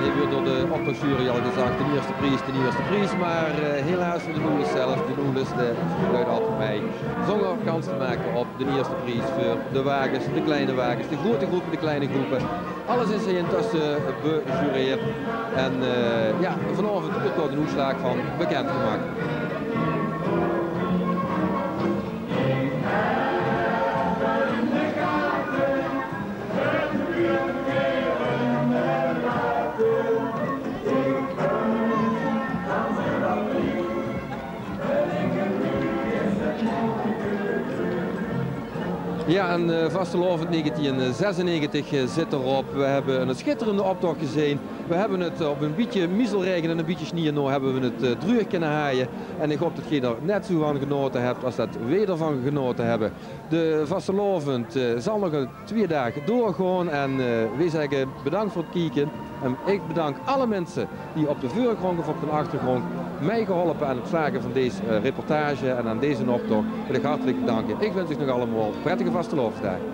B: Die wordt door de optochtjury al gezegd, de eerste prijs, maar helaas voor de Noeles zelf, de Noeles luidt altijd mee. Zonder kans te maken op de eerste prijs voor de wagens, de kleine wagens, de grote groepen, de kleine groepen. Alles is hier intussen bejureerd en ja, vanavond wordt door de uitslag van bekendgemaakt. Ja, en vastelovend 1996 zit erop. We hebben een schitterende optocht gezien. We hebben het op een beetje miezelregen en een beetje sneeuw hebben we het terug kunnen haaien. En ik hoop dat je er net zo van genoten hebt als dat wij ervan genoten hebben. De vastelovend zal nog 2 dagen doorgaan en wij zeggen bedankt voor het kijken. En ik bedank alle mensen die op de voorgrond of op de achtergrond mij geholpen aan het slagen van deze reportage en aan deze optocht. Wil ik hartelijk danken. Ik wens u nog allemaal prettige vastelovensdagen.